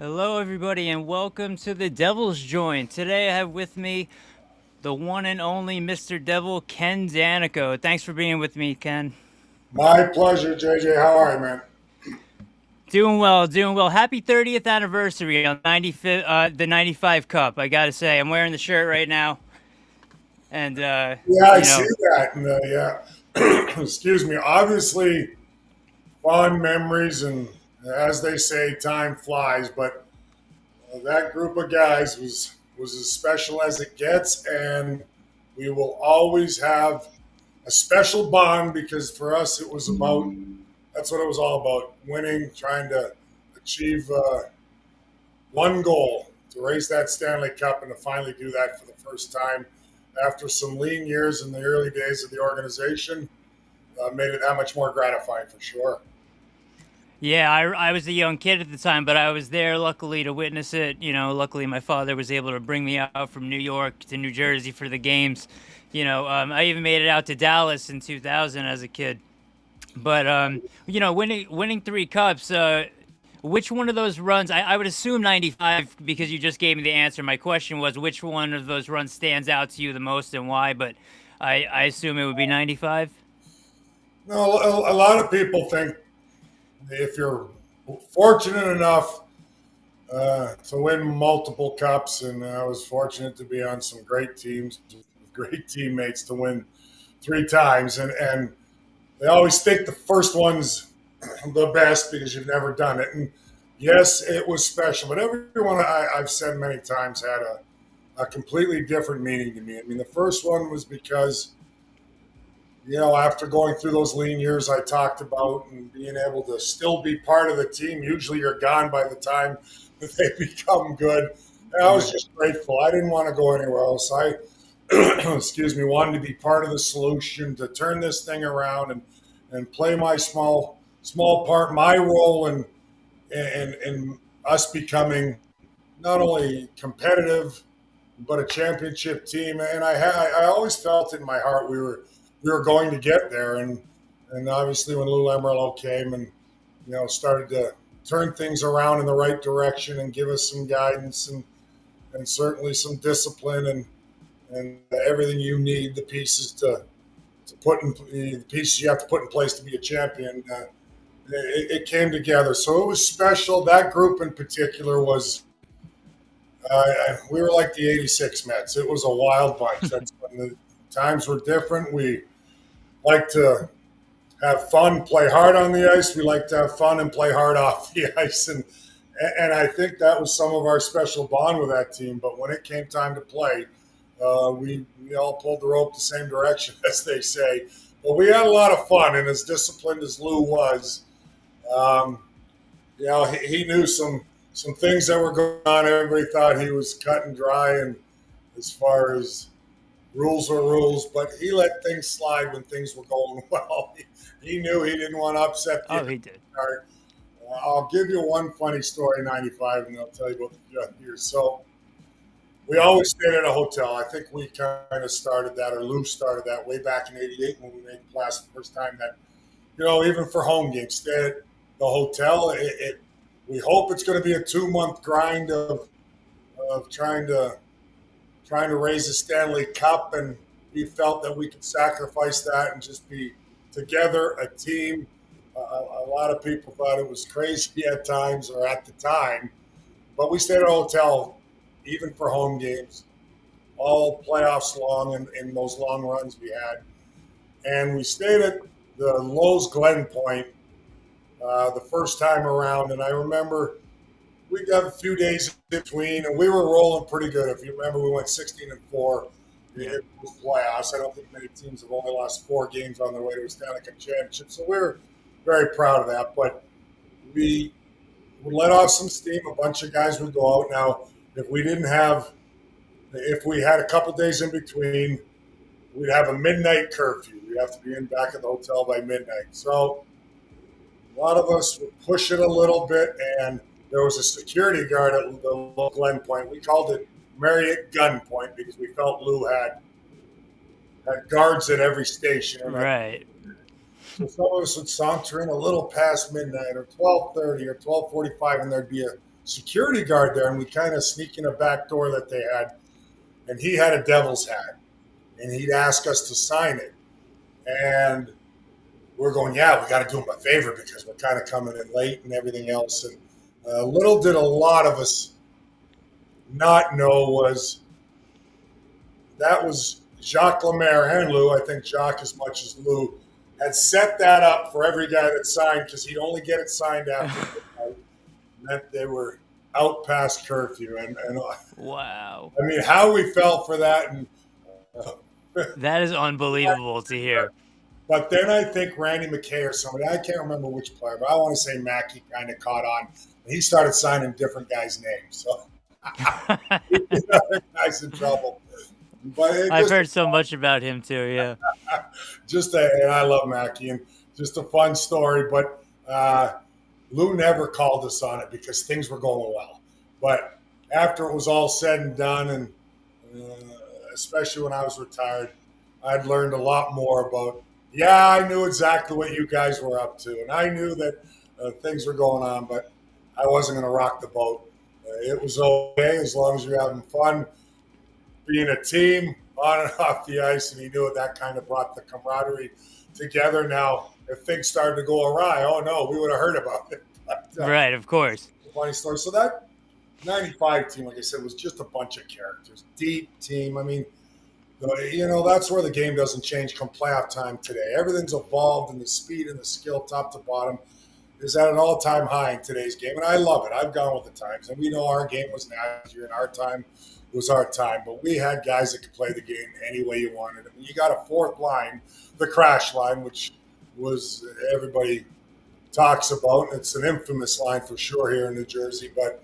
Hello, everybody, and welcome to the Devil's Joint. Today, I have with me the one and only Mr. Devil, Ken Daneyko. Thanks for being with me, Ken. My pleasure, JJ. How are you, man? Doing well, doing well. Happy 30th anniversary on the 95 Cup. I gotta say, I'm wearing the shirt right now, and Yeah, I you see know, that. And, yeah, excuse me. Obviously, fond memories, and as they say, time flies. But that group of guys was as special as it gets, and we will always have a special bond because for us, it was about that's what it was all about: winning, trying to achieve one goal to raise that Stanley Cup and to finally do that for the first time after some lean years in the early days of the organization. Made it that much more gratifying for sure. yeah, I was a young kid at the time, but I was there luckily to witness it. Luckily my father was able to bring me out from New York to New Jersey for the games. I even made it out to Dallas in 2000 as a kid. But winning three cups. Which one of those runs? I would assume 95 because you just gave me the answer. My question was which one of those runs stands out to you the most and why. But I assume it would be 95. No, a lot of people think if you're fortunate enough to win multiple cups, and I was fortunate to be on some great teams with great teammates to win three times, and they always think the first one's the best because you've never done it. And yes, it was special, but everyone I've said many times had a completely different meaning to me. I mean, the first one was because, after going through those lean years I talked about and being able to still be part of the team, usually you're gone by the time that they become good. And I was Right. just grateful. I didn't want to go anywhere else. I, excuse me, wanted to be part of the solution to turn this thing around and play my small part, my role in us becoming not only competitive but a championship team. And I always felt in my heart we were going to get there. And obviously when Lou Lamoriello came and started to turn things around in the right direction and give us some guidance and certainly some discipline and everything you need, the pieces to put in the pieces you have to put in place to be a champion. It came together, so it was special. That group in particular was we were like the '86 Mets. It was a wild bunch. That's when the times were different. We like to have fun, play hard on the ice. We like to have fun and play hard off the ice, and I think that was some of our special bond with that team. But when it came time to play, we all pulled the rope the same direction, as they say. But we had a lot of fun, and as disciplined as Lou was, um, he knew some things that were going on. Everybody thought he was cut and dry, and as far as rules were rules, but he let things slide when things were going well. He knew he didn't want to upset the Oh, apple he did. cart. I'll give you one funny story in '95, and I'll tell you about the other years. So we always stayed at a hotel. I think we kind of started that, or Lou started that way back in '88 when we made the class the first time. That even for home games, stay at the hotel. We hope it's going to be a 2 month grind of trying to raise the Stanley Cup, and we felt that we could sacrifice that and just be together, a team. A lot of people thought it was crazy at times or at the time, but we stayed at a hotel even for home games, all playoffs long and those long runs we had. And we stayed at the Lowe's Glen Point the first time around, and I remember we got a few days in between, and we were rolling pretty good. If you remember, we went 16-4. Yeah. It was playoffs. I don't think many teams have only lost 4 games on their way to a Stanley Cup championship, so we're very proud of that. But we would let off some steam. A bunch of guys would go out. Now, if we had a couple days in between, we'd have a midnight curfew. We'd have to be in back at the hotel by midnight. So a lot of us would push it a little bit, and there was a security guard at the local endpoint. We called it Marriott Gunpoint because we felt Lou had guards at every station. Right. So some of us would saunter in a little past midnight or 12:30 or 12:45, and there'd be security guard there, and we kind of sneak in a back door that they had, and he had a Devil's hat, and he'd ask us to sign it, and we're going, yeah, we got to do him a favor because we're kind of coming in late and everything else. And little did a lot of us not know that was Jacques Lemaire and Lou. I think Jacques as much as Lou had set that up for every guy that signed because he'd only get it signed after midnight. Meant they were out past curfew. And Wow. I mean, how we felt for that. And That is unbelievable to hear. But then I think Randy McKay or somebody, I can't remember which player, but I want to say Mackey kind of caught on. He started signing different guys' names. So other guys in trouble. But I've heard so much about him too, yeah. And I love Mackey, and just a fun story. But Lou never called us on it because things were going well. But after it was all said and done, and especially when I was retired, I'd learned a lot more about, yeah, I knew exactly what you guys were up to, and I knew that things were going on, but I wasn't going to rock the boat. It was okay as long as you're having fun, being a team on and off the ice, and he knew that kind of brought the camaraderie together. Now, if things started to go awry, oh no, we would have heard about it. But, right, of course. Funny story. So that 95 team, like I said, was just a bunch of characters. Deep team. I mean, that's where the game doesn't change come playoff time today. Everything's evolved, and the speed and the skill top to bottom is at an all-time high in today's game, and I love it. I've gone with the times, and we know our game was nasty, and our time was our time, but we had guys that could play the game any way you wanted. I mean, you got a fourth line, the crash line, which was everybody talks about. It's an infamous line for sure here in New Jersey, but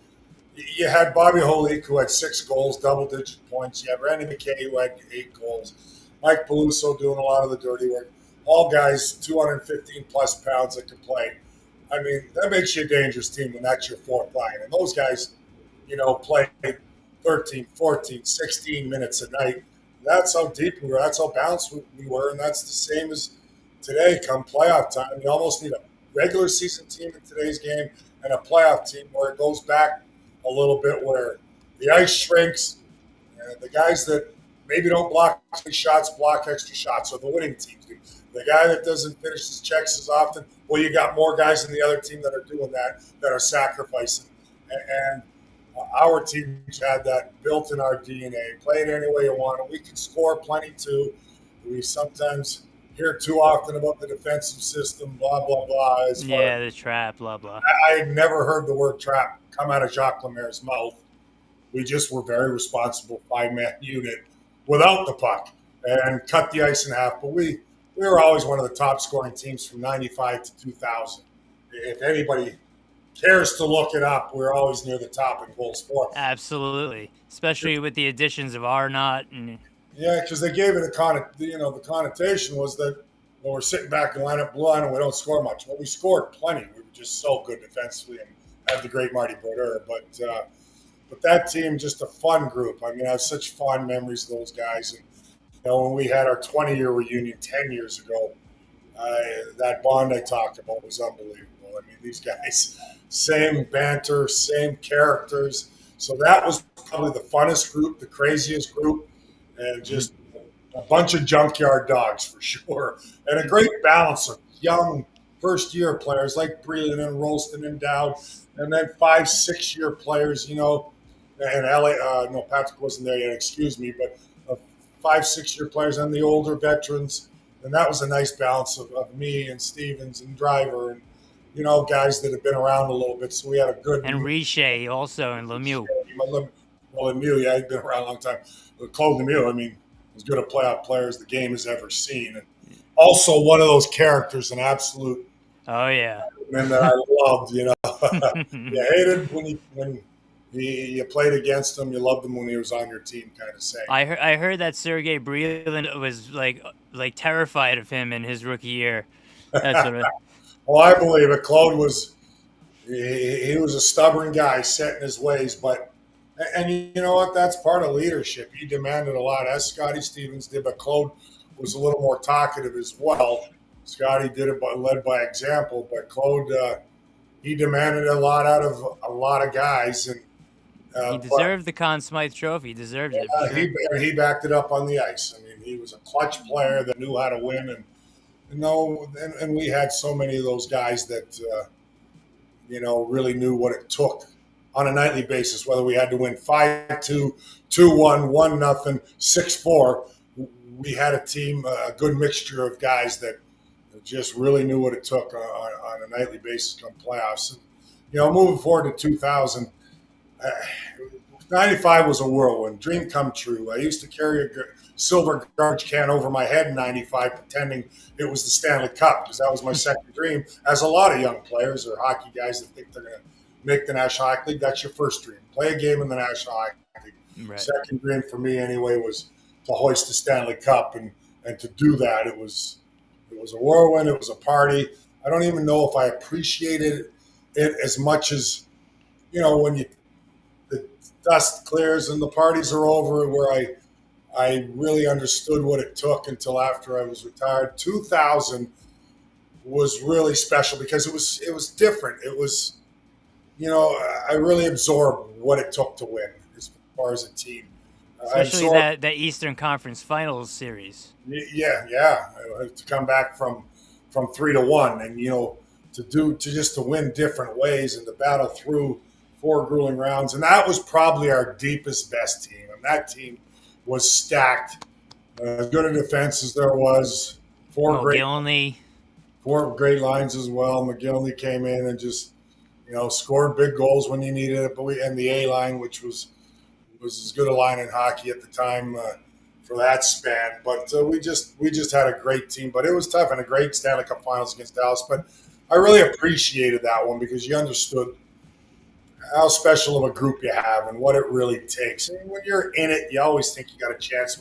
you had Bobby Holik, who had 6 goals, double-digit points. You had Randy McKay, who had 8 goals. Mike Peluso doing a lot of the dirty work. All guys 215-plus pounds that could play. I mean, that makes you a dangerous team when that's your fourth line. And those guys, play 13, 14, 16 minutes a night. That's how deep we were. That's how balanced we were. And that's the same as today come playoff time. You almost need a regular season team in today's game and a playoff team where it goes back a little bit, where the ice shrinks. And the guys that maybe don't block shots block extra shots, or the winning teams do. The guy that doesn't finish his checks as often, well, you got more guys in the other team that are doing that are sacrificing. And our teams had that built in our DNA. Play it any way you want. And we can score plenty too. We sometimes hear too often about the defensive system, blah, blah, blah. The trap, blah, blah. I had never heard the word trap come out of Jacques Lemaire's mouth. We just were very responsible 5-man unit without the puck and cut the ice in half. But we were always one of the top scoring teams from 95 to 2000. If anybody cares to look it up, we're always near the top in goals for. Absolutely, especially with the additions of Arnott and. Yeah, because they gave it the connotation was that when we're sitting back and line up blue line and we don't score much. Well, we scored plenty. We were just so good defensively and had the great Marty Brodeur. But that team, just a fun group. I mean, I have such fond memories of those guys. And when we had our 20-year reunion 10 years ago, that bond I talked about was unbelievable. I mean, these guys, same banter, same characters. So that was probably the funnest group, the craziest group, and just a bunch of junkyard dogs for sure. And a great balance of young first-year players like Breland and Rolston and Dowd, and then 5-6-year players, and Patrick wasn't there yet, excuse me, but 5-6-year players and the older veterans. And that was a nice balance of me and Stevens and Driver and, guys that have been around a little bit. So we had a good. And Riche also and Lemieux. Well, Lemieux, yeah, he's been around a long time. But Claude Lemieux, I mean, as good a playoff player as the game has ever seen. And also one of those characters, an absolute. Oh, yeah. Man that I loved, You hated when you played against him. You loved him when he was on your team, kind of saying. I heard that Sergei Breland was like terrified of him in his rookie year. That's what Well, I believe it. Claude was he was a stubborn guy, set in his ways, but you know what? That's part of leadership. He demanded a lot, as Scotty Stevens did, but Claude was a little more talkative as well. Scotty did it led by example, but Claude he demanded a lot out of a lot of guys, and He but deserved the Conn Smythe Trophy. He deserves it for he sure. he backed it up on the ice. I mean, he was a clutch player that knew how to win, and and we had so many of those guys that really knew what it took on a nightly basis, whether we had to win 5-2, 2-1, 1-0, 6-4. We had a team, a good mixture of guys that just really knew what it took on a nightly basis come playoffs. And, moving forward to 2000, 95 was a whirlwind, dream come true. I used to carry a silver garbage can over my head in 95, pretending it was the Stanley Cup, because that was my second dream. As a lot of young players or hockey guys that think they're going to make the National Hockey League, that's your first dream. Play a game in the National Hockey League. Right. Second dream for me, anyway, was to hoist the Stanley Cup, and to do that, it was a whirlwind. It was a party. I don't even know if I appreciated it as much as when the dust clears and the parties are over, where I really understood what it took until after I was retired. 2000 was really special because it was different. It was, I really absorbed what it took to win as far as a team. I Especially absorbed, that Eastern Conference Finals series. yeah, to come back from 3-1, and to win different ways and to battle through 4 grueling rounds, and that was probably our deepest, best team. And that team was stacked, as good a defense as there was. Mogilny. Four great lines as well. McGillney came in and just scored big goals when you needed it. But and the A line, which was as good a line in hockey at the time for that span. But we just had a great team. But it was tough, and a great Stanley Cup Finals against Dallas. But I really appreciated that one because you understood how special of a group you have and what it really takes. And when you're in it, you always think you got a chance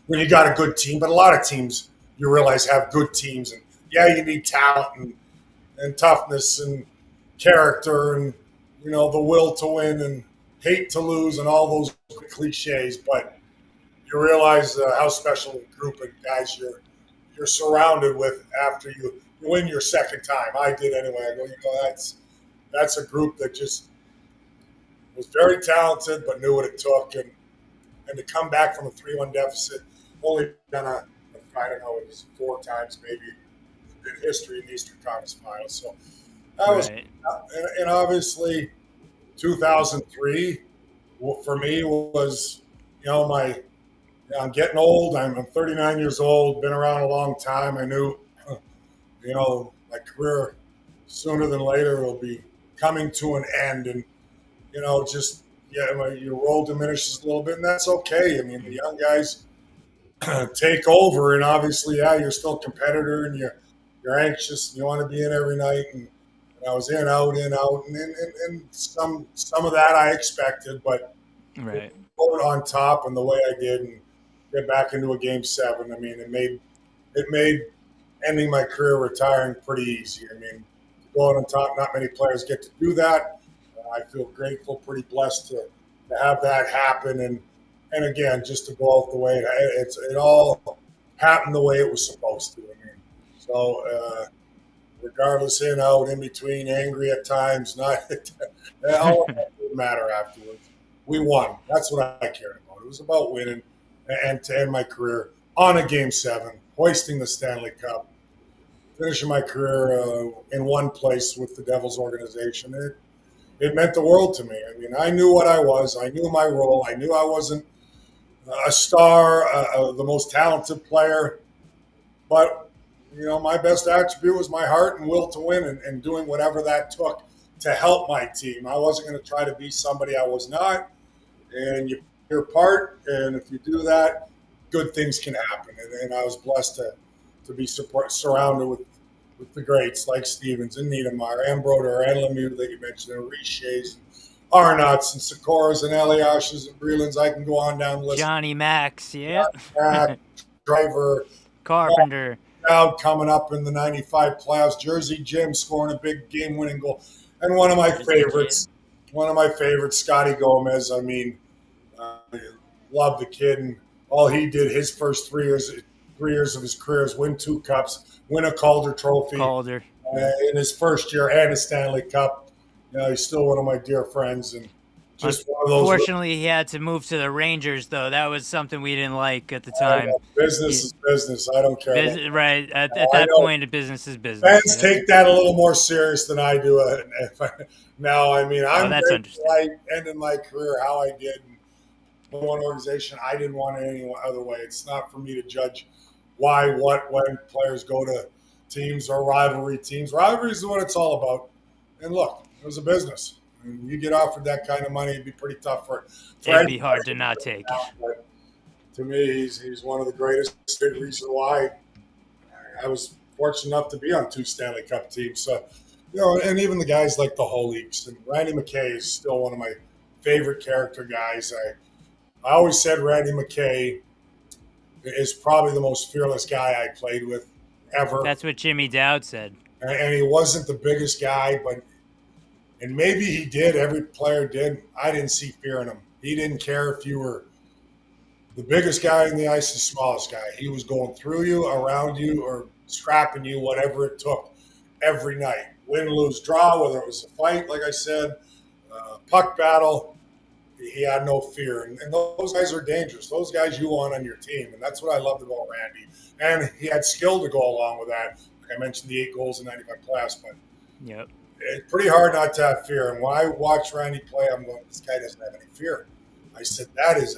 when you got a good team. But a lot of teams, you realize, have good teams. And, yeah, you need talent and toughness and character and, the will to win and hate to lose and all those cliches. But you realize how special a group of guys you're surrounded with after you win your second time. I did anyway. I go, that's a group that just was very talented, but knew what it took, and to come back from a 3-1 deficit, only done I don't know, it was 4 times maybe in history in the Eastern Conference Finals. So that was, Right. and obviously 2003 for me was, I'm getting old. I'm 39 years old, been around a long time. I knew, my career sooner than later will be coming to an end, and your role diminishes a little bit, and that's okay. I mean, the young guys take over, and obviously, yeah, you're still a competitor, and you're anxious, and you want to be in every night. And I was in, out, and some of that I expected, but Right. put it on top and the way I did, and get back into a game 7. I mean, it made ending my career retiring pretty easy. I mean, going on top, not many players get to do that. I feel grateful, pretty blessed to have that happen, and again, just to go out the way it all happened the way it was supposed to. I mean, so regardless, in, out, in between, angry at times, not all that didn't matter afterwards. We won. That's what I cared about. It was about winning, and to end my career on a Game 7, hoisting the Stanley Cup, finishing my career in one place with the Devils organization. It meant the world to me. I mean, I knew what I was. I knew my role. I knew I wasn't a star, the most talented player. But, my best attribute was my heart and will to win, and doing whatever that took to help my team. I wasn't going to try to be somebody I was not. And you play your part, and if you do that, good things can happen. And I was blessed to be surrounded with the greats like Stevens and Niedermeyer and Broder and Lemieux that you mentioned, and Riche's, and Arnott's, and Sikoras, and Eliash's, and Brelands. I can go on down the list. Johnny Max, yeah. Driver, Carpenter. Crowd coming up in the 95 playoffs. Jersey Jim scoring a big game-winning goal. And one of my favorites, Scotty Gomez. I mean, love the kid, and all he did his first 3 years of his career is win 2 cups, win a Calder Trophy. Calder. in his first year and a Stanley Cup. He's still one of my dear friends, and just one of those. Unfortunately, he had to move to the Rangers, though. That was something we didn't like at the I time. know, business He, is business. I don't care. right at I that know point, business is business. fans Yep. take that a little more serious than I do. Now, I mean, Oh, I'm that's grateful understandable. I ended my career how I did. One organization, I didn't want it any other way. It's not for me to judge why, what, when players go to teams or rivalry teams. Rivalry is what it's all about. And look, it was a business. And you get offered that kind of money, it'd be pretty tough for It'd be anybody. hard to not take it. But to me, he's one of the greatest. Big reason why I was fortunate enough to be on two Stanley Cup teams. So, and even the guys like the Holiks and Randy McKay is still one of my favorite character guys. I always said Randy McKay is probably the most fearless guy I played with ever. That's what Jimmy Dowd said. And he wasn't the biggest guy, and maybe he did. Every player did. I didn't see fear in him. He didn't care if you were the biggest guy in the ice, the smallest guy. He was going through you, around you, or scrapping you, whatever it took, every night. Win, lose, draw, whether it was a fight, like I said, puck battle. He had no fear. And those guys are dangerous. Those guys you want on your team. And that's what I loved about Randy. And he had skill to go along with that. Like I mentioned, the 8 goals in 95 playoffs. But Yep. it's pretty hard not to have fear. And when I watch Randy play, I'm going, this guy doesn't have any fear. I said, that is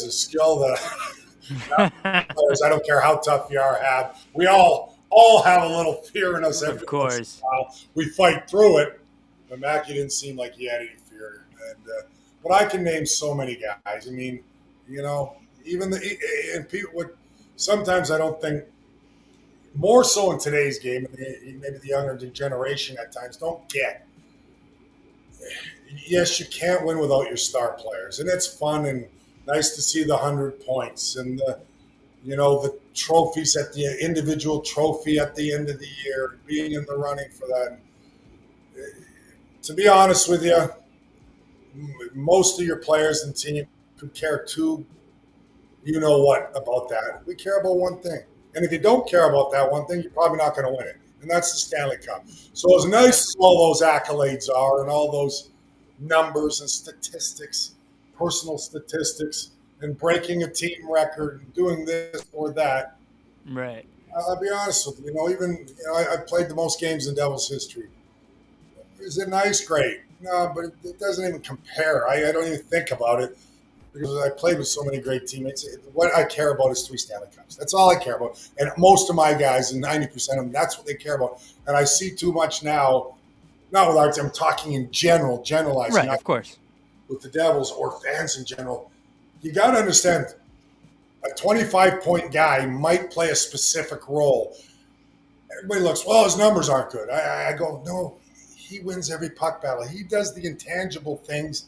a skill that players, I don't care how tough you are, have. We all have a little fear in us every Of course. once in a while. We fight through it. But Mackey didn't seem like he had any fear. And but I can name so many guys. I mean, even and people would sometimes I don't think more so in today's game, maybe the younger generation at times don't get. Yes, you can't win without your star players, and it's fun and nice to see the 100 points and the trophies at the individual trophy at the end of the year, being in the running for that. To be honest with you, most of your players and team could care too, what about that. We care about one thing. And if you don't care about that one thing, you're probably not going to win it. And that's the Stanley Cup. So as nice as all those accolades are and all those numbers and statistics, personal statistics, and breaking a team record and doing this or that, Right. I'll be honest with you. I've played the most games in Devils history. Is it nice? Great. No, but it doesn't even compare. I don't even think about it because I played with so many great teammates. What I care about is 3 Stanley Cups. That's all I care about. And most of my guys, and 90% of them, that's what they care about. And I see too much now, not with our team, I'm talking in general, generalizing. Right, of course. With the Devils or fans in general. You got to understand, a 25-point guy might play a specific role. Everybody looks, well, his numbers aren't good. I go, no. He wins every puck battle. He does the intangible things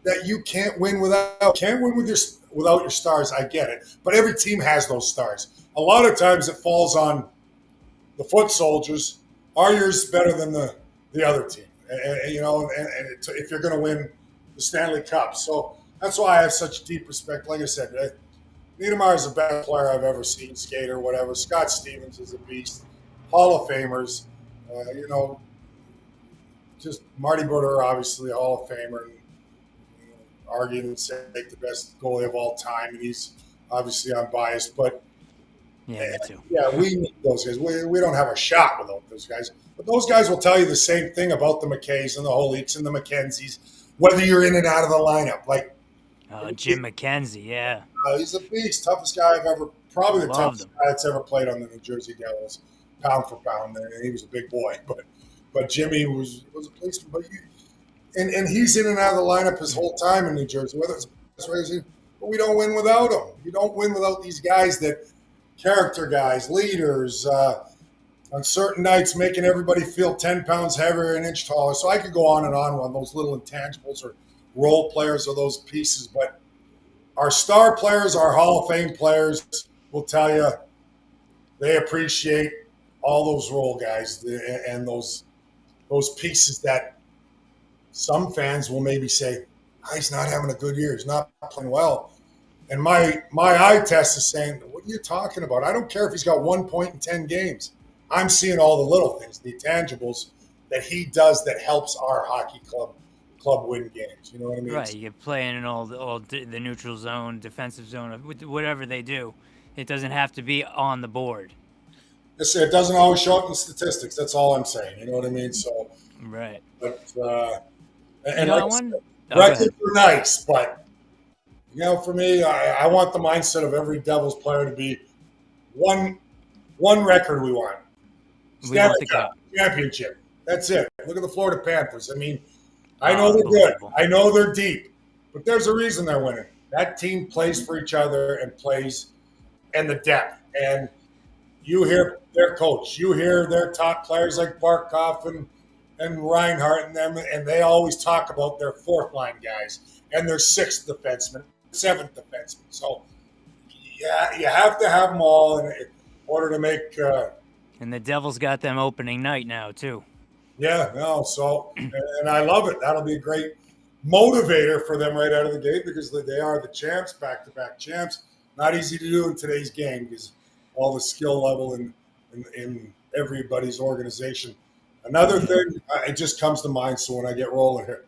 that you can't win without. Can't win without your stars. I get it, but every team has those stars. A lot of times it falls on the foot soldiers. Are yours better than the other team? If you're going to win the Stanley Cup, so that's why I have such deep respect. Like I said, Niedermayer is the best player I've ever seen, skater, whatever. Scott Stevens is a beast. Hall of Famers. Just Marty Brodeur, obviously a Hall of Famer, and arguing sake the best goalie of all time, and he's obviously unbiased. But Yeah, me too. yeah, we need those guys. We don't have a shot without those guys. But those guys will tell you the same thing about the McKays and the Holiks and the McKenzies, whether you're in and out of the lineup. Like Jim McKenzie, yeah. He's a beast, toughest guy I've ever, probably the Loved toughest him. guy that's ever played on the New Jersey Devils, pound for pound. And he was a big boy, but Jimmy was a policeman. And he's in and out of the lineup his whole time in New Jersey. Whether it's but we don't win without him. You don't win without these guys that character guys, leaders. On certain nights, making everybody feel 10 pounds heavier, an inch taller. So I could go on those little intangibles or role players or those pieces. But our star players, our Hall of Fame players, will tell you they appreciate all those role guys and those pieces that some fans will maybe say, he's not having a good year. He's not playing well. And my eye test is saying, what are you talking about? I don't care if he's got 1 point in 10 games. I'm seeing all the little things, the tangibles that he does that helps our hockey club win games. You know what I mean? Right, you're playing in the neutral zone, defensive zone, whatever they do. It doesn't have to be on the board. It doesn't always show up in statistics. That's all I'm saying. You know what I mean? So, Right. but You and know, like I I want. said, Oh, go records ahead. are nice, but for me, I want the mindset of every Devils player to be one one record we want. We want Stanley the Cup, cup. championship. That's it. Look at the Florida Panthers. I mean, I know they're good. Unbelievable. I know they're deep, but there's a reason they're winning. That team plays for each other and plays and the depth. And you hear their coach, you hear their top players like Barkov and Reinhardt and them, and they always talk about their fourth line guys and their sixth defenseman, seventh defenseman. So, yeah, you have to have them all in order to make. And the Devils got them opening night now too. Yeah, no. So, and I love it. That'll be a great motivator for them right out of the gate because they are the champs, back to back champs. Not easy to do in today's game because all the skill level in everybody's organization. Another thing, it just comes to mind. So when I get rolling here,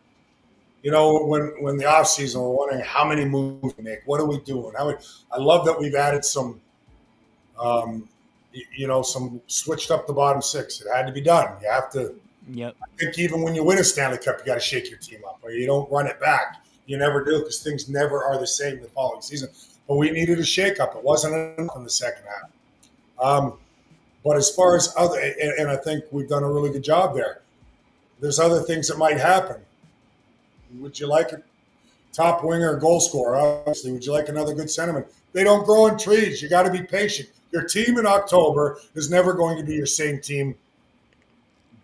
when the off season, we're wondering how many moves we make. What are we doing? I love that we've added some, some switched up the bottom six. It had to be done. You have to. Yep. I think even when you win a Stanley Cup, you got to shake your team up, or you don't run it back. You never do because things never are the same the following season. But we needed a shake-up. It wasn't enough in the second half. But as far as other, and I think we've done a really good job there. There's other things that might happen. Would you like a top winger or goal scorer? Obviously, would you like another good centerman? They don't grow on trees. You got to be patient. Your team in October is never going to be your same team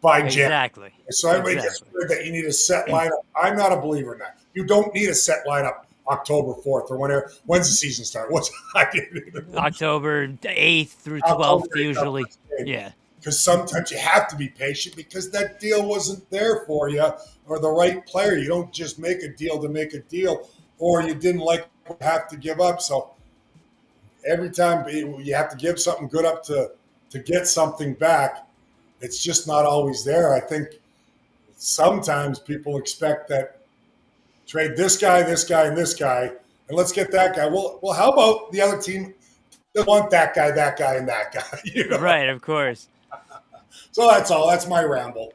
by Jan. Exactly. So everybody gets worried that you need a set lineup. I'm not a believer in that. You don't need a set lineup October 4th or whenever. When's the season start? October 8th through 12th usually. Yeah. Because sometimes you have to be patient because that deal wasn't there for you or the right player. You don't just make a deal to make a deal or you didn't like what you have to give up. So every time you have to give something good up to get something back, it's just not always there. I think sometimes people expect that trade this guy, and this guy, and let's get that guy. Well, how about the other team doesn't want that guy, and that guy? Right, of course. So that's all. That's my ramble.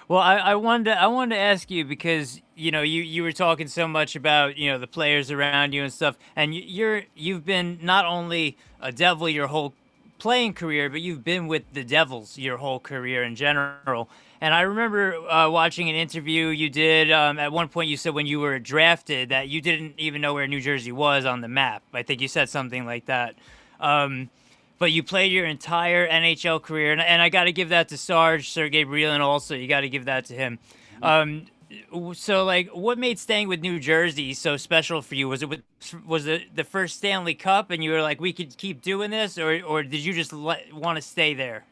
Well, I wanted to ask you because you were talking so much about the players around you and stuff, and you've been not only a Devil your whole playing career, but you've been with the Devils your whole career in general. And I remember watching an interview you did. At one point, you said when you were drafted that you didn't even know where New Jersey was on the map. I think you said something like that. But you played your entire NHL career, and I got to give that to Sergei Brylin also. You got to give that to him. So, like, what made staying with New Jersey so special for you? Was it the first Stanley Cup, and you were like, we could keep doing this, or did you just want to stay there?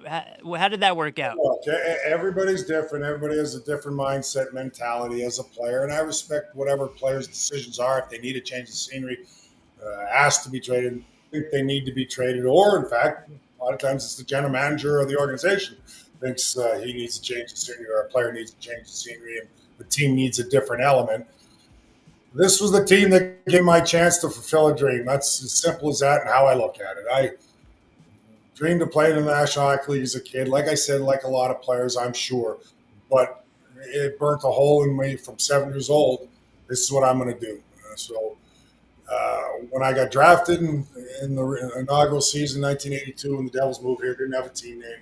How did that work out? Look, everybody's different. Everybody has a different mindset, mentality as a player, and I respect whatever players' decisions are. If they need to change the scenery, asked to be traded, think they need to be traded, or in fact, a lot of times it's the general manager or the organization thinks he needs to change the scenery or a player needs to change the scenery and the team needs a different element. This was the team that gave my chance to fulfill a dream. That's as simple as that and how I look at it. I dreamed of playing in the National Hockey League as a kid. Like I said, like a lot of players, I'm sure. But it burnt a hole in me from 7 years old. This is what I'm going to do. When I got drafted in the inaugural season, 1982, when the Devils moved here, didn't have a team name.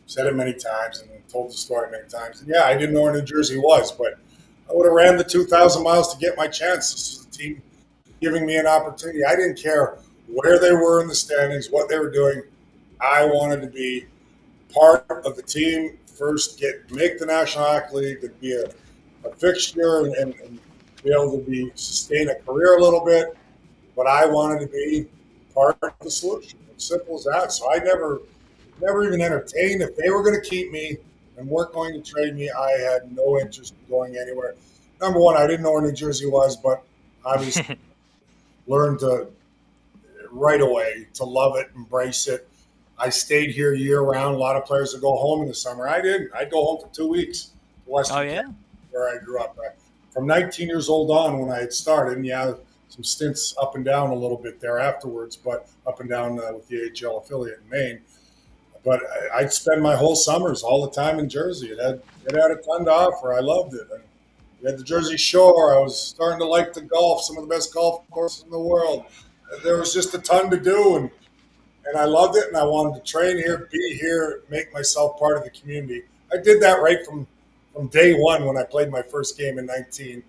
Said it many times and told the story many times. And yeah, I didn't know where New Jersey was, but I would have ran the 2,000 miles to get my chance. This was the team giving me an opportunity. I didn't care where they were in the standings, what they were doing. I wanted to be part of the team, first make the National Hockey League, to be a fixture and be able to sustain a career a little bit. But I wanted to be part of the solution. As simple as that. So I never even entertained if they were going to keep me and weren't going to trade me. I had no interest in going anywhere. Number one, I didn't know where New Jersey was, but obviously learned to right away to love it, embrace it, I stayed here year round. A lot of players would go home in the summer. I didn't. I'd go home for 2 weeks to Oh Western yeah. Canada, where I grew up. From 19 years old on, when I had started, and yeah, some stints up and down a little bit there afterwards, but up and down with the AHL affiliate in Maine. But I'd spend my whole summers all the time in Jersey. It had a ton to offer. I loved it. And we had the Jersey Shore. I was starting to like the golf, some of the best golf courses in the world. There was just a ton to do, and I loved it. And I wanted to train here, be here, make myself part of the community. I did that right from day one when I played my first game in 19.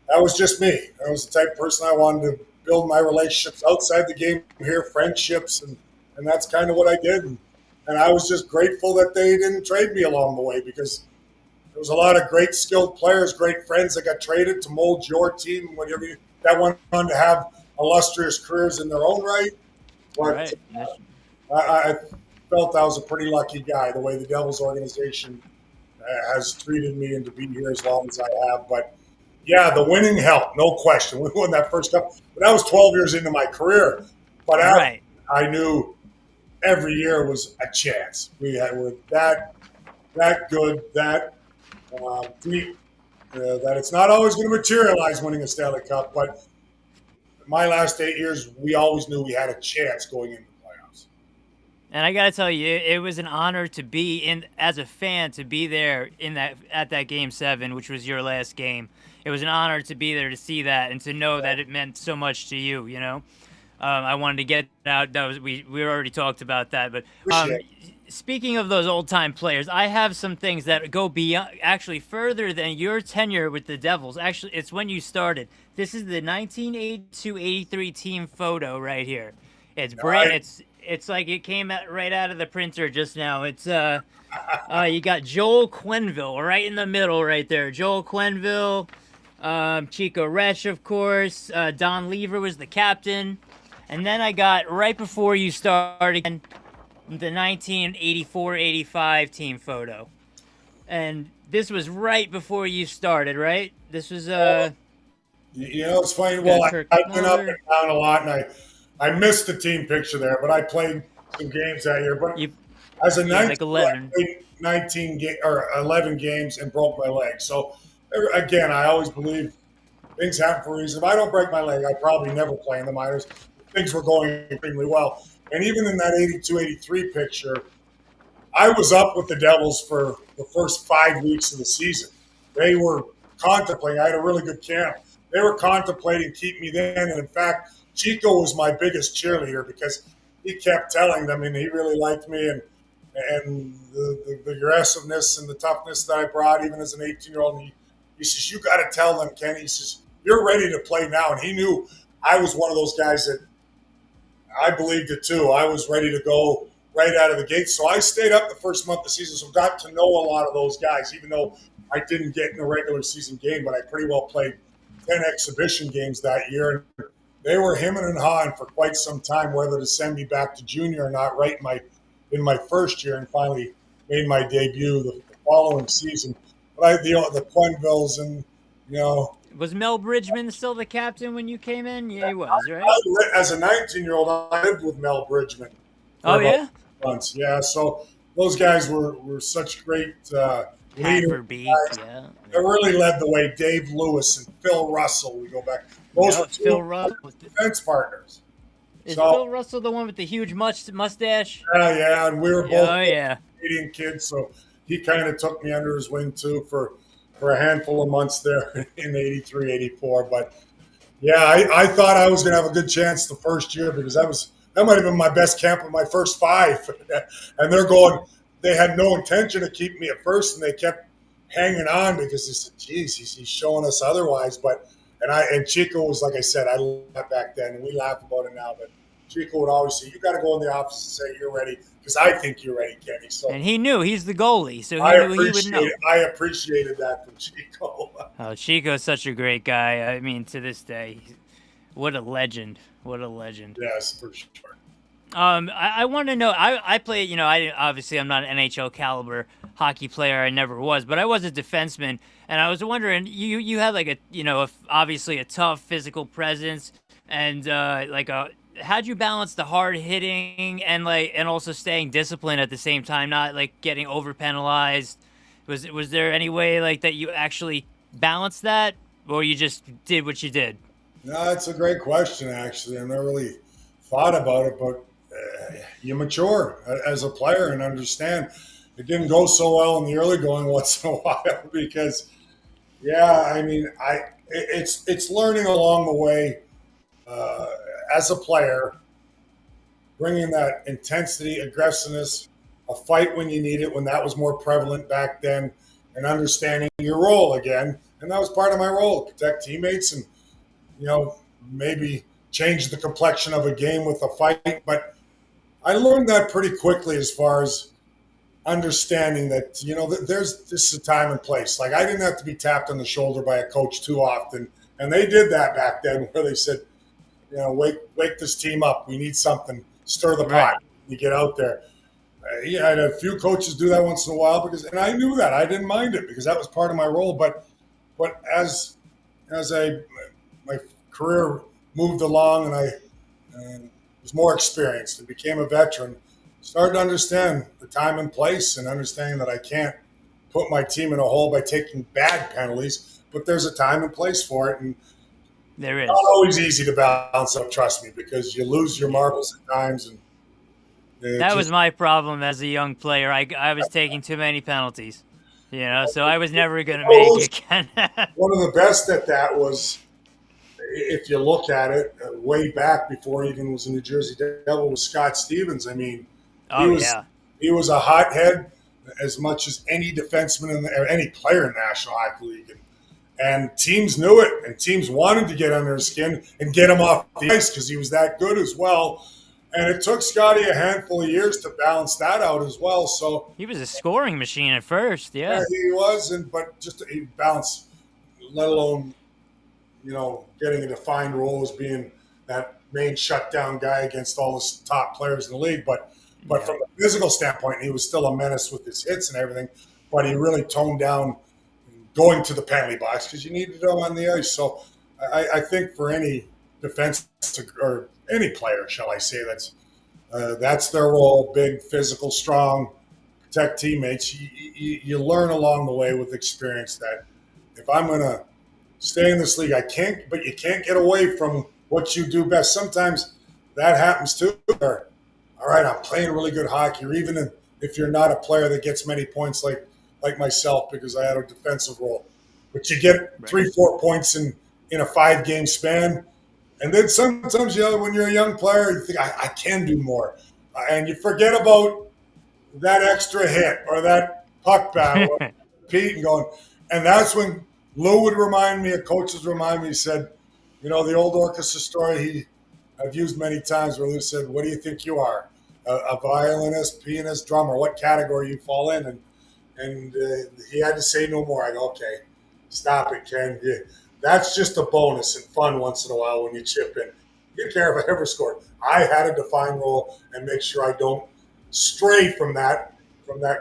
That was just me. I was the type of person I wanted to build my relationships outside the game here, friendships, and that's kind of what I did. And I was just grateful that they didn't trade me along the way, because there was a lot of great skilled players, great friends that got traded to mold your team, whatever that went on to have illustrious careers in their own right. But Right. I felt I was a pretty lucky guy the way the Devils organization has treated me and to be here as long as I have. But yeah, the winning helped, no question. We won that first cup, but that was 12 years into my career. But after, Right. I knew every year was a chance. Were that good, that deep, that it's not always going to materialize winning a Stanley Cup. But my last 8 years, we always knew we had a chance going into the playoffs. And I gotta tell you, it was an honor to be in as a fan to be there in that at that Game 7, which was your last game. It was an honor to be there to see that and to know that it meant so much to you. You know, I wanted to get out. That was we already talked about that, but Appreciate it. speaking of those old time players, I have some things that go beyond, actually further than your tenure with the Devils. Actually, it's when you started. This is the 1982-83 team photo right here. It's brand. Right. It's like it came right out of the printer just now. It's you got Joel Quenneville right in the middle right there. Joel Quenneville, Chico Resch, of course. Don Lever was the captain. And then I got right before you started the 1984-85 team photo. And this was right before you started, right? This was It's funny. Well, Kirk I've been up and Muller. down a lot, and I missed the team picture there, but I played some games that year. But You as a yeah, 19, like I 11. played 11 games and broke my leg. So again, I always believe things happen for a reason. If I don't break my leg, I probably never play in the minors. Things were going extremely well. And even in that 82-83 picture, I was up with the Devils for the first 5 weeks of the season. They were contemplating. I had a really good camp. They were contemplating keeping me then. And in fact, Chico was my biggest cheerleader because he kept telling them, and he really liked me, and the aggressiveness and the toughness that I brought, even as an 18-year-old. And he says, "You got to tell them, Ken." He says, "You're ready to play now." And he knew I was one of those guys that I believed it too. I was ready to go right out of the gate. So I stayed up the first month of the season, so got to know a lot of those guys, even though I didn't get in a regular season game, but I pretty well played 10 exhibition games that year. And they were hemming and hawing for quite some time whether to send me back to junior or not right in my first year, and finally made my debut the following season. But the Quenvilles and, you know, Was Mel Bridgman still the captain when you came in? Yeah, he was, right? as a 19-year-old, I lived with Mel Bridgman Oh for about yeah? months. Yeah, so those guys were such great leaders. Hanford beats, yeah. They really led the way. Dave Lewis and Phil Russell. We go back. Those No, were it's two Phil Russell. defense partners. Is So Phil Russell the one with the huge mustache? yeah, and we were both Oh yeah. Canadian kids, so he kind of took me under his wing too for a handful of months there in 83, 84. But yeah, I thought I was going to have a good chance the first year because that might have been my best camp of my first five. And they had no intention of keeping me at first, and they kept hanging on because they said, "Geez, he's showing us otherwise." But and Chico was, like I said, I laughed back then, and we laugh about it now. But Chico would always say, "You got to go in the office and say you're ready because I think you're ready, Kenny." So And he knew he's the goalie, so I he would know. appreciated that from Chico. Oh, Chico's such a great guy. I mean, to this day, what a legend! What a legend. Yes, for sure. I want to know. I play. You know, obviously I'm not an NHL caliber hockey player. I never was, but I was a defenseman, and I was wondering. You had like obviously a tough physical presence, and like how'd you balance the hard hitting and and also staying disciplined at the same time, not like getting over penalized? Was there any way like that you actually balanced that, or you just did what you did? No, that's a great question. Actually, I've never really thought about it, but you mature as a player and understand. It didn't go so well in the early going once in a while because, yeah, I mean, it's learning along the way uh, as a player, bringing that intensity, aggressiveness, a fight when you need it, when that was more prevalent back then, and understanding your role again. And that was part of my role: protect teammates and maybe change the complexion of a game with a fight. But I learned that pretty quickly as far as understanding that there's this is a time and place. Like I didn't have to be tapped on the shoulder by a coach too often, and they did that back then, where they said, wake this team up. We need something. Stir the pot. Right. You get out there. Yeah, I had a few coaches do that once in a while and I knew that I didn't mind it because that was part of my role. But as I my career moved along and I was more experienced and became a veteran, started to understand the time and place and understanding that I can't put my team in a hole by taking bad penalties, but there's a time and place for it. And There not is. always easy to balance up, trust me, because you lose your marbles at times and That was just my problem as a young player. I was taking too many penalties, so I was never gonna make those, it. one of the best at that was, if you look at it, way back before he even was a New Jersey Devil, was Scott Stevens. I mean, he Oh was yeah. he was a hothead as much as any defenseman or any player in the National Hockey League, and teams knew it, and teams wanted to get under his skin and get him off the ice because he was that good as well. And it took Scotty a handful of years to balance that out as well. So He was a scoring machine at first. yeah, Yeah. he was, and but just he balanced, let alone getting a defined role as being that main shutdown guy against all the top players in the league. But Yeah. from a physical standpoint, he was still a menace with his hits and everything. But he really toned down going to the penalty box because you needed him on the ice. So I think for any defense or any player, shall I say, that's their role: big, physical, strong, protect teammates. You learn along the way with experience that if I'm going to stay in this league, I can't, but you can't get away from what you do best. Sometimes that happens too. All right, I'm playing really good hockey, or even if you're not a player that gets many points like myself because I had a defensive role, but you get Right. 3-4 points in a 5 game span, and then sometimes when you're a young player, you think I can do more, and you forget about that extra hit or that puck battle, or Pete and going, and that's when Lou would remind me, and coaches remind me. He said, the old orchestra story I've used many times where Lou said, "What do you think you are? A violinist, pianist, drummer? What category you fall in?" And he had to say no more. I go, "Okay, stop it, Ken. That's just a bonus and fun once in a while when you chip in. You don't care if I ever scored. I had a defined role and make sure I don't stray from that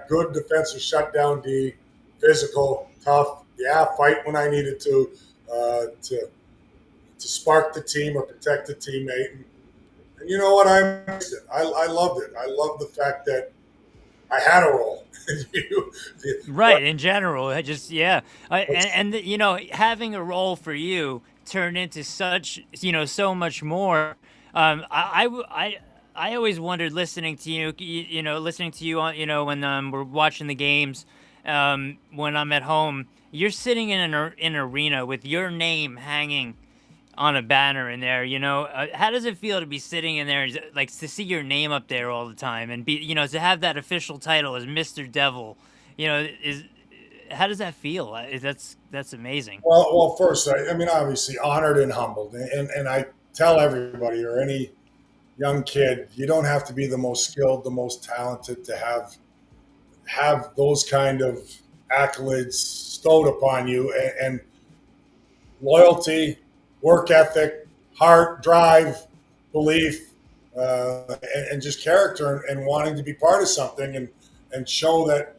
good defensive shutdown D, physical, tough, yeah, fight when I needed to spark the team or protect the teammate. And you know what? I loved it. I loved the fact that I had a role. Right, in general, I just yeah, and having a role for you turned into such so much more. I always wondered listening to listening to you on when we're watching the games, when I'm at home, you're sitting in an arena with your name hanging on a banner in there. How does it feel to be sitting in there, and like to see your name up there all the time, and be to have that official title as Mr. Devil? Is How does that feel? That's amazing. Well, first, I mean, obviously honored and humbled, and I tell everybody or any young kid, you don't have to be the most skilled, the most talented to have those kind of accolades stowed upon you, and loyalty, work ethic, heart, drive, belief, and just character and wanting to be part of something and show that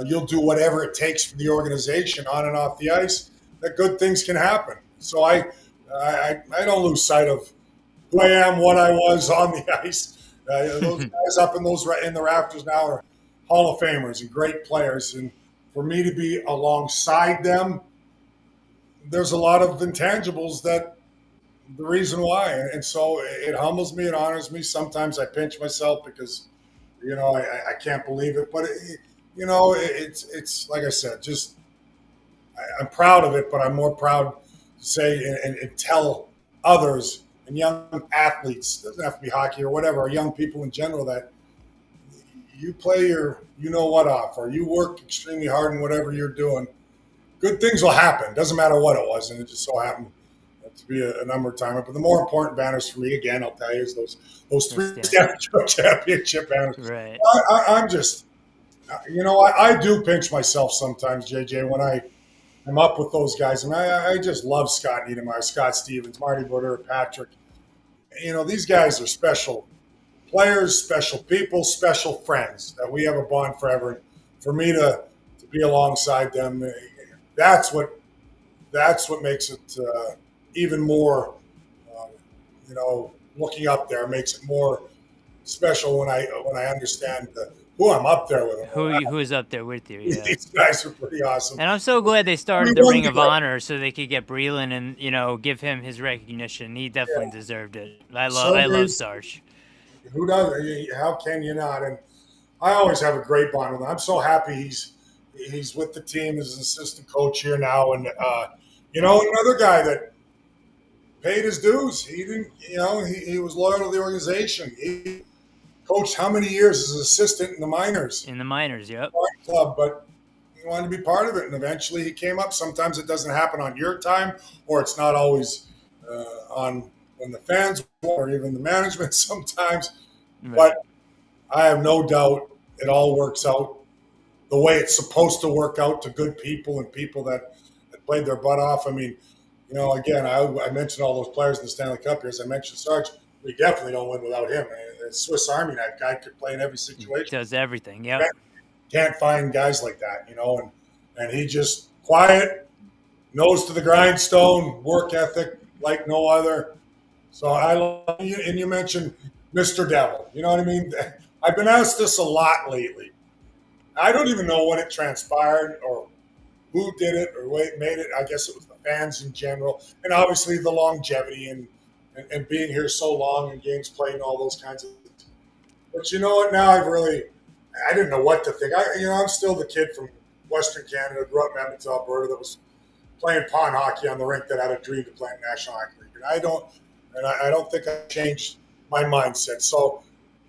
you'll do whatever it takes for the organization on and off the ice, that good things can happen. So I don't lose sight who I am, what I was on the ice. Those guys up in the rafters now are Hall of Famers and great players, and for me to be alongside them, there's a lot of intangibles that the reason why, and so it humbles me, it honors me. Sometimes I pinch myself because I can't believe it, but it's like I said, just I'm proud of it, but I'm more proud to say and tell others and young athletes, doesn't have to be hockey or whatever, or young people in general, that you play your what off, or you work extremely hard in whatever you're doing. Good things will happen. Doesn't matter what it was, and it just so happened to be a number of times. But the more important banners for me, again, I'll tell you, is those three Stanley Cup championship banners. Right. I'm just, I do pinch myself sometimes, JJ, when I'm up with those guys. And I just love Scott Niedermayer, Scott Stevens, Marty Brodeur, Patrick. These guys are special players, special people, special friends that we have a bond forever. For me to be alongside them, that's what makes it even more. Looking up there makes it more special when I understand who I'm up there with. Who is up there with you? Yeah. These guys are pretty awesome. And I'm so glad they started the Ring of Honor so they could get Breland and give him his recognition. He definitely deserved it. I love Sarge. Who does? How can you not? And I always have a great bond with him. I'm so happy he's with the team as an assistant coach here now. And another guy that paid his dues. He didn't. He was loyal to the organization. He coached how many years as an assistant in the minors? In the minors, yep. Club, but he wanted to be part of it, and eventually he came up. Sometimes it doesn't happen on your time, or it's not always on when the fans or even the management sometimes. Right. But I have no doubt it all works out the way it's supposed to work out to good people and people that played their butt off. I mean, again, I mentioned all those players in the Stanley Cup years. I mentioned Sarge. We definitely don't win without him. The Swiss Army, that guy could play in every situation. He does everything, yeah. Can't find guys like that, and he just quiet, nose to the grindstone, work ethic like no other. So I love you, and you mentioned Mr. Devil. You know what I mean? I've been asked this a lot lately. I don't even know when it transpired or who did it or made it. I guess it was the fans in general, and obviously the longevity and being here so long and games played and all those kinds of things. But you know what? Now I didn't know what to think. I'm still the kid from Western Canada, grew up in Edmonton, Alberta, that was playing pond hockey on the rink that had a dream to play in the National Hockey League. And I don't think I changed my mindset. So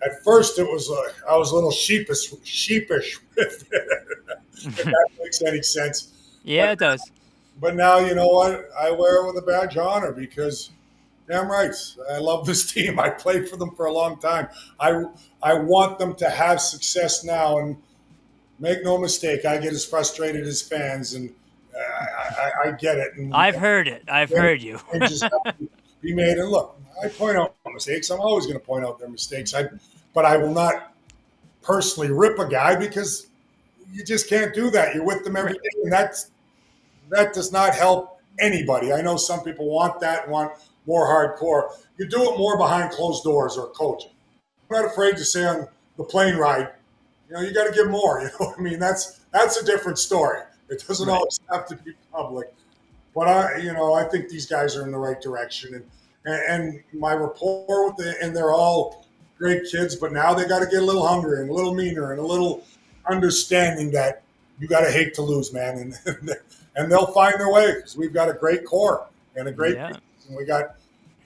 at first it was I was a little sheepish with it, if that makes any sense. Yeah, it does. But now, you know what? I wear it with a badge of honor because damn right, I love this team. I played for them for a long time. I want them to have success now, and make no mistake, I get as frustrated as fans, and I get it. And I've heard it. I've heard you. Just be made. And look, I point out mistakes. I'm always going to point out their mistakes. But I will not personally rip a guy because you just can't do that. You're with them every day, and that does not help anybody. I know some people want that and want more hardcore. You do it more behind closed doors or coaching. I'm not afraid to say on the plane ride, you got to give more. I mean, that's a different story. It doesn't always have to be public. But I think these guys are in the right direction, and my rapport with and they're all great kids. But now they got to get a little hungrier and a little meaner and a little understanding that you got to hate to lose, man, and they'll find their way because we've got a great core and a great. Yeah. And we got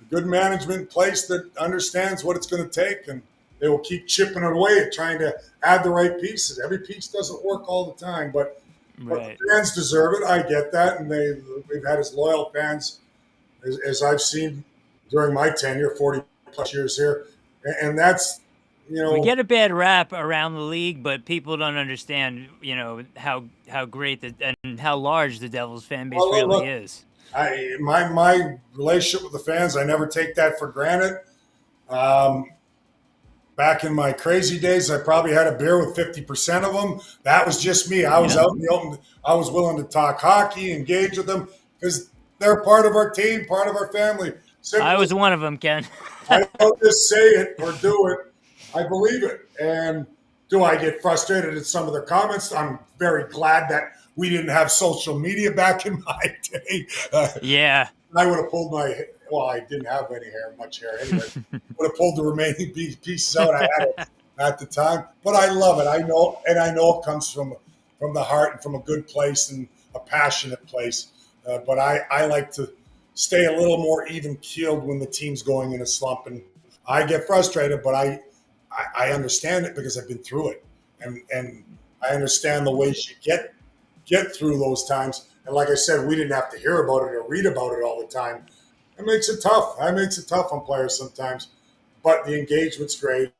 good management in place that understands what it's going to take, and they will keep chipping away at trying to add the right pieces. Every piece doesn't work all the time, but the fans deserve it. I get that, and we've had as loyal fans as I've seen during my tenure, 40-plus years here, and that's, we get a bad rap around the league, but people don't understand, how great and how large the Devils fan base really is. My relationship with the fans, I never take that for granted. Back in my crazy days, I probably had a beer with 50% of them. That was just me. I was out in the open. I was willing to talk hockey, engage with them because they're part of our team, part of our family. I Simple was as one of them, Ken. I don't just say it or do it. I believe it. And do I get frustrated at some of the comments? I'm very glad that we didn't have social media back in my day. Yeah. I would have pulled my, well, I didn't have any hair, much hair anyway. Would have pulled the remaining pieces out. I had it at the time. But I love it. I know, and I know it comes from the heart and from a good place and a passionate place. But I like to stay a little more even keeled when the team's going in a slump. And I get frustrated, but I understand it because I've been through it. And I understand the ways you get through those times. And like I said, we didn't have to hear about it or read about it all the time. It makes it tough. That makes it tough on players sometimes. But the engagement's great.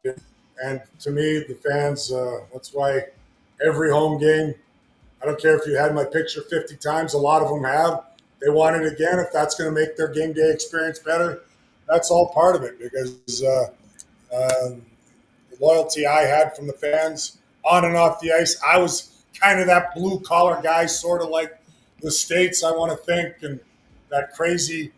And to me, the fans, that's why every home game, I don't care if you had my picture 50 times, a lot of them have. They want it again. If that's going to make their game day experience better, that's all part of it because the loyalty I had from the fans on and off the ice, I was kind of that blue collar guy, sort of like the States, I want to think, and that crazy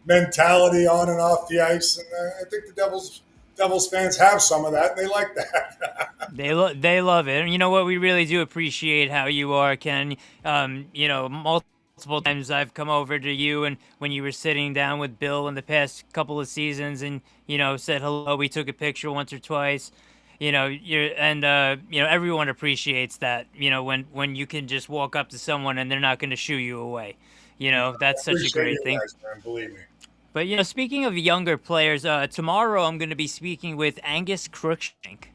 mentality on and off the ice. And I think the Devils fans have some of that, and they like that. They love it, and you know what? We really do appreciate how you are, Ken. You know, multiple times I've come over to you, and when you were sitting down with Bill in the past couple of seasons, and you know, said hello. We took a picture once or twice. You know, you know, everyone appreciates that. You know, when you can just walk up to someone and they're not going to shoo you away. You know, I that's such a appreciate great you thing. guys, man. Believe me. But you know, speaking of younger players, tomorrow I'm going to be speaking with Angus Crookshank,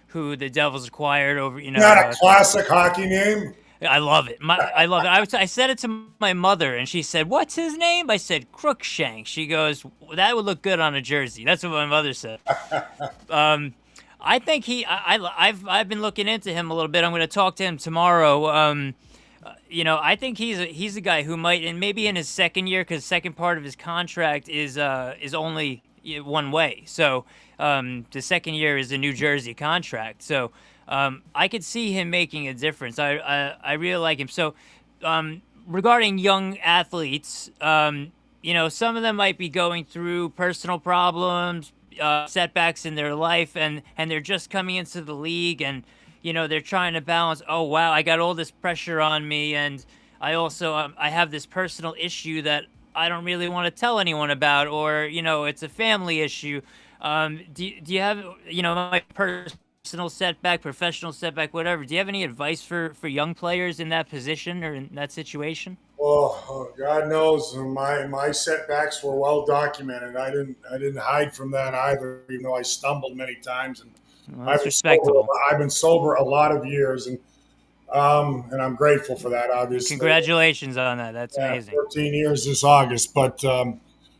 who the Devils acquired over. You Not know, a classic hockey name. I love it. I love it. I said it to my mother, and she said, "What's his name?" I said, "Crookshank." She goes, "That would look good on a jersey." That's what my mother said. I think I've been looking into him a little bit. I'm going to talk to him tomorrow. You know, I think he's a guy who might, and maybe in his second year, because second part of his contract is only one way. So the second year is a New Jersey contract. So I could see him making a difference. I really like him. So regarding young athletes, you know, some of them might be going through personal problems, setbacks in their life, and they're just coming into the league, and you know they're trying to balance. Oh wow, I got all this pressure on me, and I also I have this personal issue that I don't really want to tell anyone about, or you know it's a family issue. Do you have you know my personal setback, professional setback, whatever? Do you have any advice for young players in that position or in that situation? Well, God knows my setbacks were well documented. I didn't hide from that either, even though I stumbled many times. And Well, I've that's been sober. respectable. I've been sober a lot of years, and I'm grateful for that. Obviously, Congratulations on that. That's yeah, amazing. 14 years this August. But and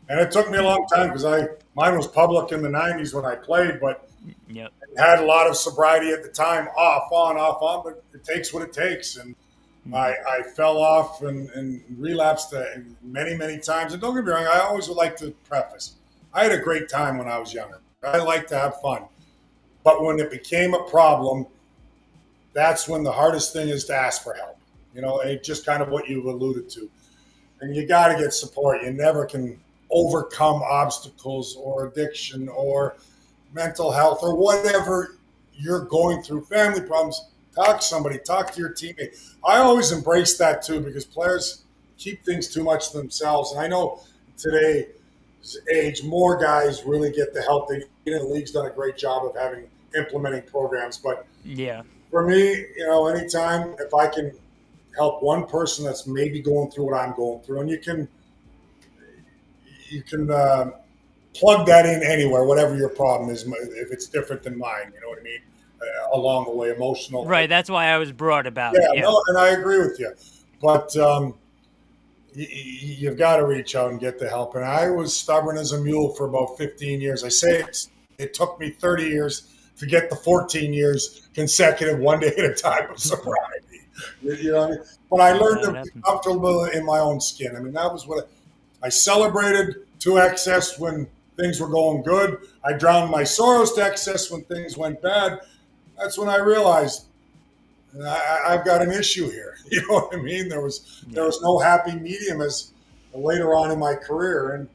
it took me a long time because I mine was public in the 90s when I played, but Yep. had a lot of sobriety at the time, off on. But it takes what it takes, and I fell off and relapsed many times. And don't get me wrong, I always would like to preface. I had a great time when I was younger. I like to have fun. But when it became a problem, that's when the hardest thing is to ask for help. You know, and just kind of what you alluded to. And you got to get support. You never can overcome obstacles or addiction or mental health or whatever you're going through, family problems. Talk to somebody, talk to your teammate. I always embrace that too because players keep things too much to themselves. And I know today's age, more guys really get the help. The league's done a great job of having implementing programs. But Yeah. for me, you know, anytime if I can help one person that's maybe going through what I'm going through, and you can plug that in anywhere, whatever your problem is, if it's different than mine, you know what I mean? Along the way, emotional. Right. That's why I was broad about it. Yeah, Yeah. no, and I agree with you. But you've got to reach out and get the help. And I was stubborn as a mule for about 15 years. I say it took me 30 years to get the 14 years consecutive, one day at a time of sobriety. You know what I mean? But I learned Yeah, to be comfortable in my own skin. I mean, that was what I celebrated to excess when things were going good. I drowned my sorrows to excess when things went bad. That's when I realized I've got an issue here. You know what I mean? There was yeah. no happy medium as later on in my career,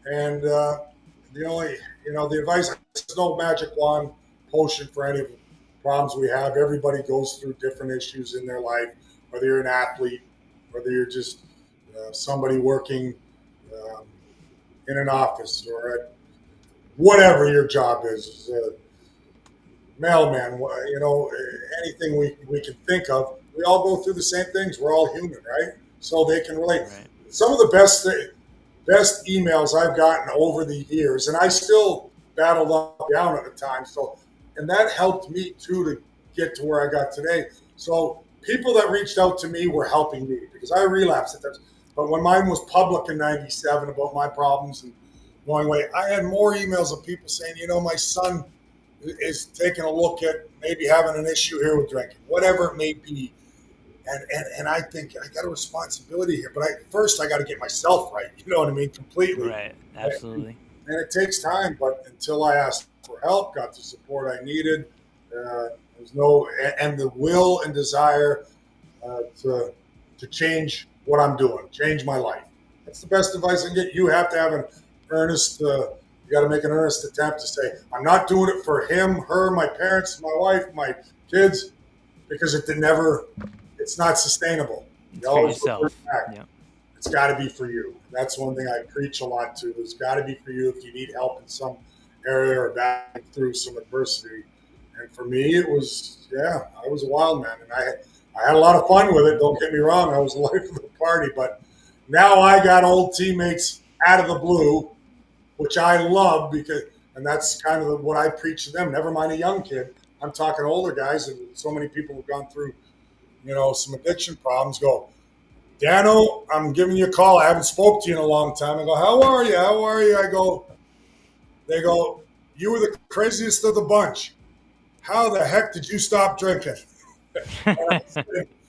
And the only, the advice, there's no magic wand potion for any of the problems we have. Everybody goes through different issues in their life, whether you're an athlete, whether you're just somebody working um, in an office or at whatever your job is, mailman, anything we can think of. We all go through the same things. We're all human, right? So they can relate. Right. Some of the best emails I've gotten over the years, and I still battled up down at the time. So, and that helped me too to get to where I got today. So, people that reached out to me were helping me because I relapsed at times. But when mine was public in '97 about my problems and going away, I had more emails of people saying, my son is taking a look at maybe having an issue here with drinking, whatever it may be. And I think I got a responsibility here, but first I got to get myself right. You know what I mean? Completely. Right. Absolutely. And it takes time, but until I asked for help, got the support I needed, there's no, and the will and desire to change what I'm doing, change my life. That's the best advice I can get. You have to have an earnest, you got to make an earnest attempt to say, I'm not doing it for him, her, my parents, my wife, my kids, because it's not sustainable. It's for yourself. Yeah. It's got to be for you. That's one thing I preach a lot to. It's got to be for you if you need help in some area or back through some adversity. And for me, it was, I was a wild man. And I had a lot of fun with it. Don't get me wrong. I was the life of the party. But now I got old teammates out of the blue, which I love and that's kind of what I preach to them. Never mind a young kid. I'm talking older guys, and so many people have gone through, some addiction problems. Go, Dano, I'm giving you a call. I haven't spoke to you in a long time. I go, how are you? How are you? They go, you were the craziest of the bunch. How the heck did you stop drinking?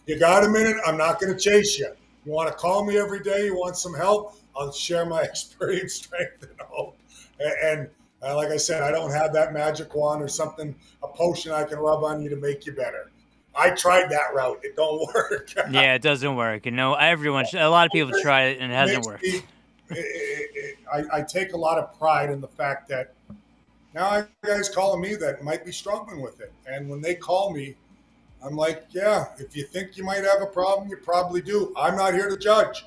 You got a minute? I'm not going to chase you. You want to call me every day? You want some help? I'll share my experience, strength, and hope. And like I said, I don't have that magic wand or something, a potion I can rub on you to make you better. I tried that route. It don't work. Yeah, it doesn't work. And a lot of people try it and it hasn't worked. I take a lot of pride in the fact that now I have guys calling me that might be struggling with it. And when they call me, I'm like, yeah, if you think you might have a problem, you probably do. I'm not here to judge.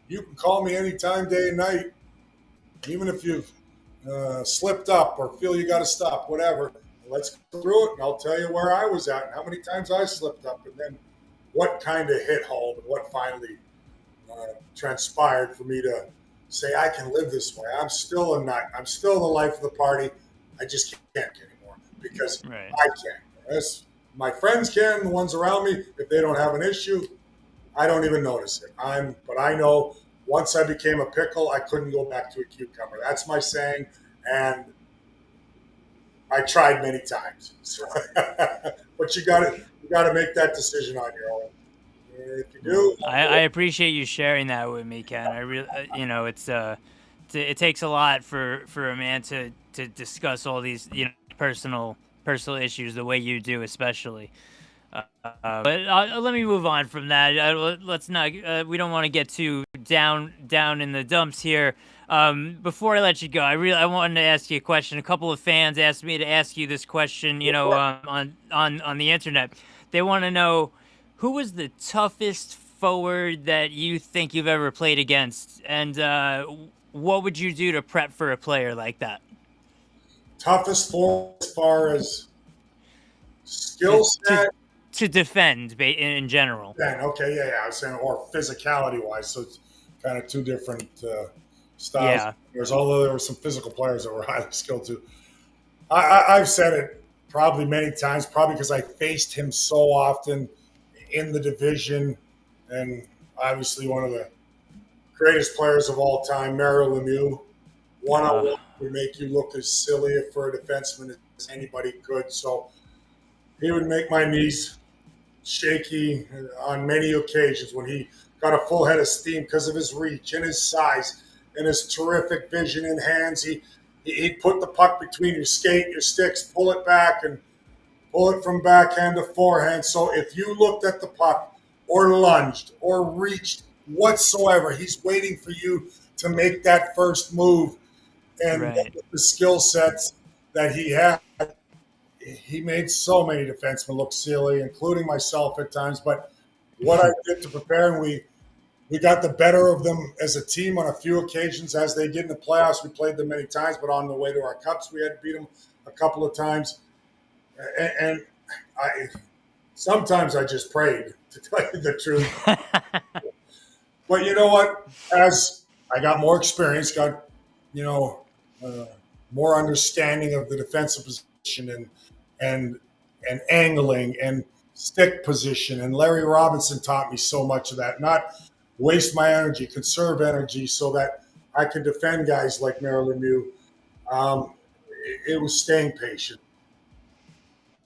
You can call me anytime, day and night, even if you've slipped up or feel you got to stop, whatever. Let's go through it, and I'll tell you where I was at and how many times I slipped up, and then what kind of hit home and what finally transpired for me to say I can live this way. I'm still a nut. I'm still the life of the party. I just can't anymore because Right. I can't. My friends can, the ones around me, if they don't have an issue, I don't even notice it. But I know once I became a pickle, I couldn't go back to a cucumber. That's my saying, and I tried many times. So, but you got to make that decision on your own. If you do, I appreciate you sharing that with me, Ken. I really, it takes a lot for a man to discuss all these personal issues the way you do, especially. But let me move on from that. Let's not. We don't want to get too down in the dumps here. Before I let you go, I wanted to ask you a question. A couple of fans asked me to ask you this question. On the internet, they want to know who was the toughest forward that you think you've ever played against, and what would you do to prep for a player like that? Toughest forward as far as skill set. To defend in general. Yeah, okay, yeah. I was saying, or physicality-wise, so it's kind of two different styles. Yeah. Although there were some physical players that were highly skilled too. I've said it probably many times, probably because I faced him so often in the division, and obviously one of the greatest players of all time, Mario Lemieux. One-on-one would make you look as silly for a defenseman as anybody could. So he would make my knees shaky on many occasions when he got a full head of steam because of his reach and his size and his terrific vision in hands. He'd put the puck between your skate, your sticks, pull it back, and pull it from backhand to forehand. So if you looked at the puck or lunged or reached whatsoever, he's waiting for you to make that first move. and Right. the skill sets that he had, he made so many defensemen look silly, including myself at times. But what I did to prepare, and we got the better of them as a team on a few occasions. As they get in the playoffs, we played them many times, but on the way to our cups, we had to beat them a couple of times. And I sometimes I just prayed, to tell you the truth. But you know what? As I got more experience, got you know uh, more understanding of the defensive position and and angling and stick position. And Larry Robinson taught me so much of that. Not waste my energy, conserve energy, so that I could defend guys like Marilyn Mew. It was staying patient,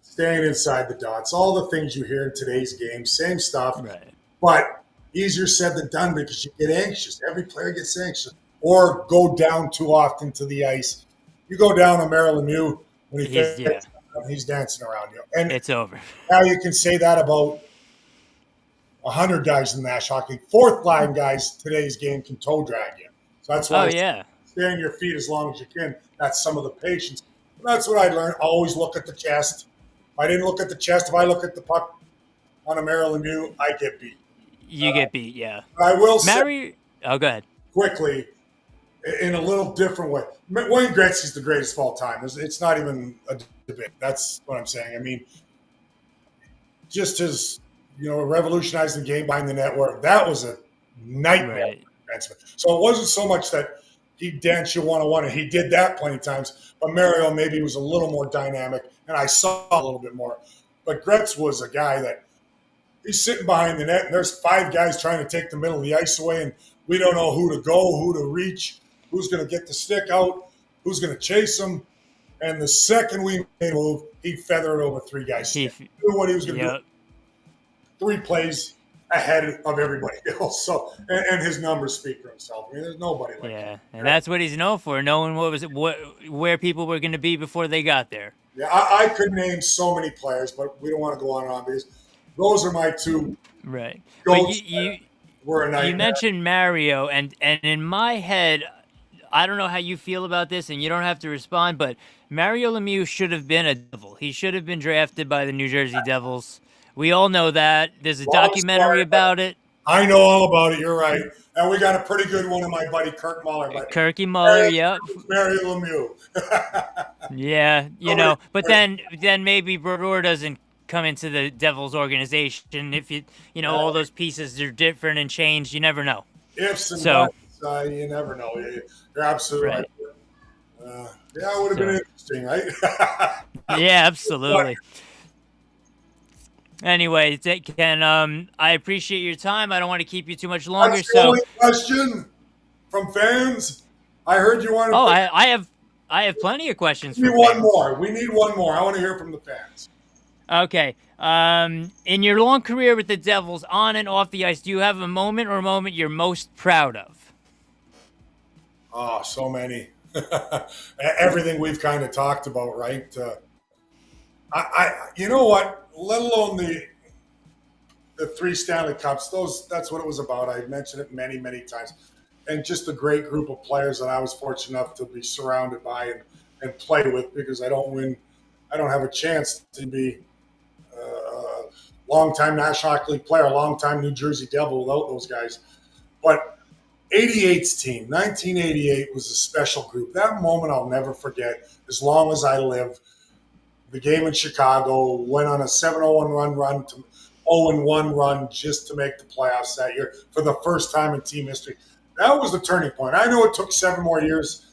staying inside the dots, all the things you hear in today's game, same stuff, Right. but easier said than done because you get anxious. Every player gets anxious or go down too often to the ice. You go down on Marilyn Mew when Yeah. he's dancing around you. And It's over. now you can say that about 100 guys in the National Hockey League. Fourth line guys, today's game can toe drag you. So that's Oh why yeah. stay on your feet as long as you can. That's some of the patience. And that's what I learned. Always look at the chest. If I didn't look at the chest, if I look at the puck on a Marilyn Mew, I get beat. You get beat. Yeah. I will say Oh, go ahead. quickly, in a little different way, Wayne Gretzky's the greatest of all time. It's not even a debate. That's what I'm saying. I mean, just his, revolutionizing the game behind the net, where that was a nightmare. Right. So it wasn't so much that he danced you one-on-one, and he did that plenty of times, but Mario maybe was a little more dynamic, and I saw a little bit more. But Gretz was a guy that he's sitting behind the net, and there's 5 guys trying to take the middle of the ice away, and we don't know who to go, who to reach, who's going to get the stick out, who's going to chase him. And the second we made a move, he feathered over 3 guys. He knew what he was going to do. 3 plays ahead of everybody else. So, and his numbers speak for himself. I mean, there's nobody like Yeah, him. and that's what he's known for, knowing where people were going to be before they got there. Yeah, I could name so many players, but we don't want to go on and on because those are my 2. Right. But you mentioned Mario, and in my head, I don't know how you feel about this, and you don't have to respond, but Mario Lemieux should have been a Devil. He should have been drafted by the New Jersey Devils. We all know that. There's a documentary about it. I know all about it. You're right. And we got a pretty good one of my buddy Kirk Muller. Kirky Muller, yep. Mario Lemieux. Yeah, but then maybe Brodeur doesn't come into the Devils organization. If all those pieces are different and changed, you never know. Ifs and buts, you never know. You're absolutely right. Yeah, it would have been interesting, right? Yeah, absolutely. Anyway, Ken, I appreciate your time. I don't want to keep you too much longer. That's the only question from fans. I heard you wanted. Oh, I have plenty of questions. We need one more. We need one more. I want to hear from the fans. Okay. In your long career with the Devils, on and off the ice, do you have a moment you're most proud of? Oh, so many. Everything we've kind of talked about, right? You know what? Let alone the 3 Stanley Cups. That's what it was about. I mentioned it many, many times. And just a great group of players that I was fortunate enough to be surrounded by and play with, because I don't have a chance to be a long-time National Hockey League player, a long-time New Jersey Devil without those guys. But 88's team, 1988 was a special group. That moment I'll never forget as long as I live. The game in Chicago went on a 7-0-1 run to 0-1 run just to make the playoffs that year for the first time in team history. That was the turning point. I know it took 7 more years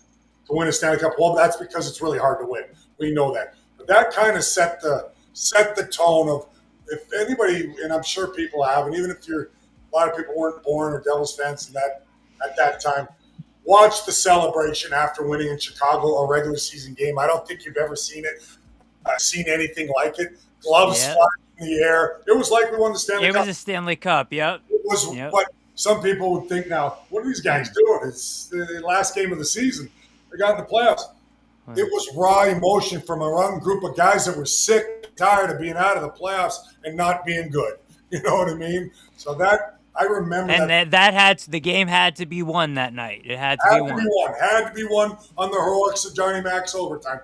to win a Stanley Cup. Well, that's because it's really hard to win. We know that. But that kind of set the tone of, if anybody, and I'm sure people have, and even if a lot of people weren't born or Devils fans at that time, watch the celebration after winning in Chicago a regular season game. I don't think you've ever seen anything like it. Gloves flying in the air. It was like we won the Stanley Cup. It was a Stanley Cup, yep. It was what some people would think now, what are these guys doing? It's the last game of the season. They got in the playoffs. It was raw emotion from a young group of guys that were sick, tired of being out of the playoffs and not being good. You know what I mean? So that, I remember And that the game had to be won that night. It had to be had to be won. won. Had to be won on the heroics of Johnny Mac's overtime.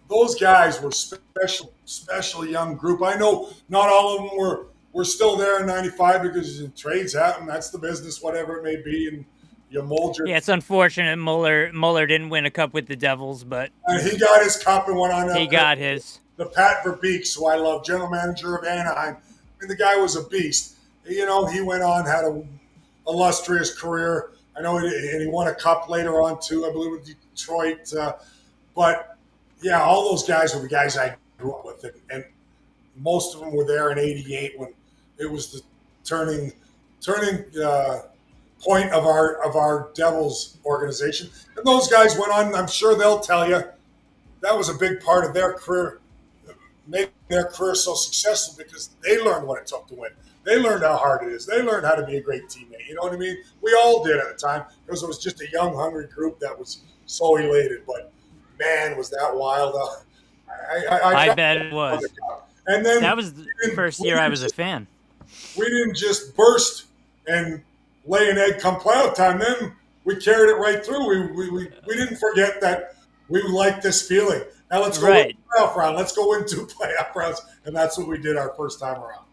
Those guys were special young group. I know not all of them were still there in '95 because trades happen. That's the business, whatever it may be, and you mold your. Yeah, it's unfortunate Mueller didn't win a cup with the Devils, but And he got his cup and went on he up there. got his. The Pat Verbeeks, who I love, general manager of Anaheim. I mean, the guy was a beast. You know, he went on, had a illustrious career. I know, and he won a cup later on too. I believe with Detroit. But yeah, all those guys were the guys I grew up with, and most of them were there in '88 when it was the turning point of our Devils organization. And those guys went on. I'm sure they'll tell you that was a big part of their career, making their career so successful because they learned what it took to win. They learned how hard it is. They learned how to be a great teammate. You know what I mean? We all did at the time because it was just a young, hungry group that was so elated. But man, was that wild! I bet it was. And then that was the first year I was a fan. We didn't just burst and lay an egg come playoff time. Then we carried it right through. We didn't forget that we liked this feeling. Now let's go into playoff round. Let's go into playoff rounds, and that's what we did our first time around.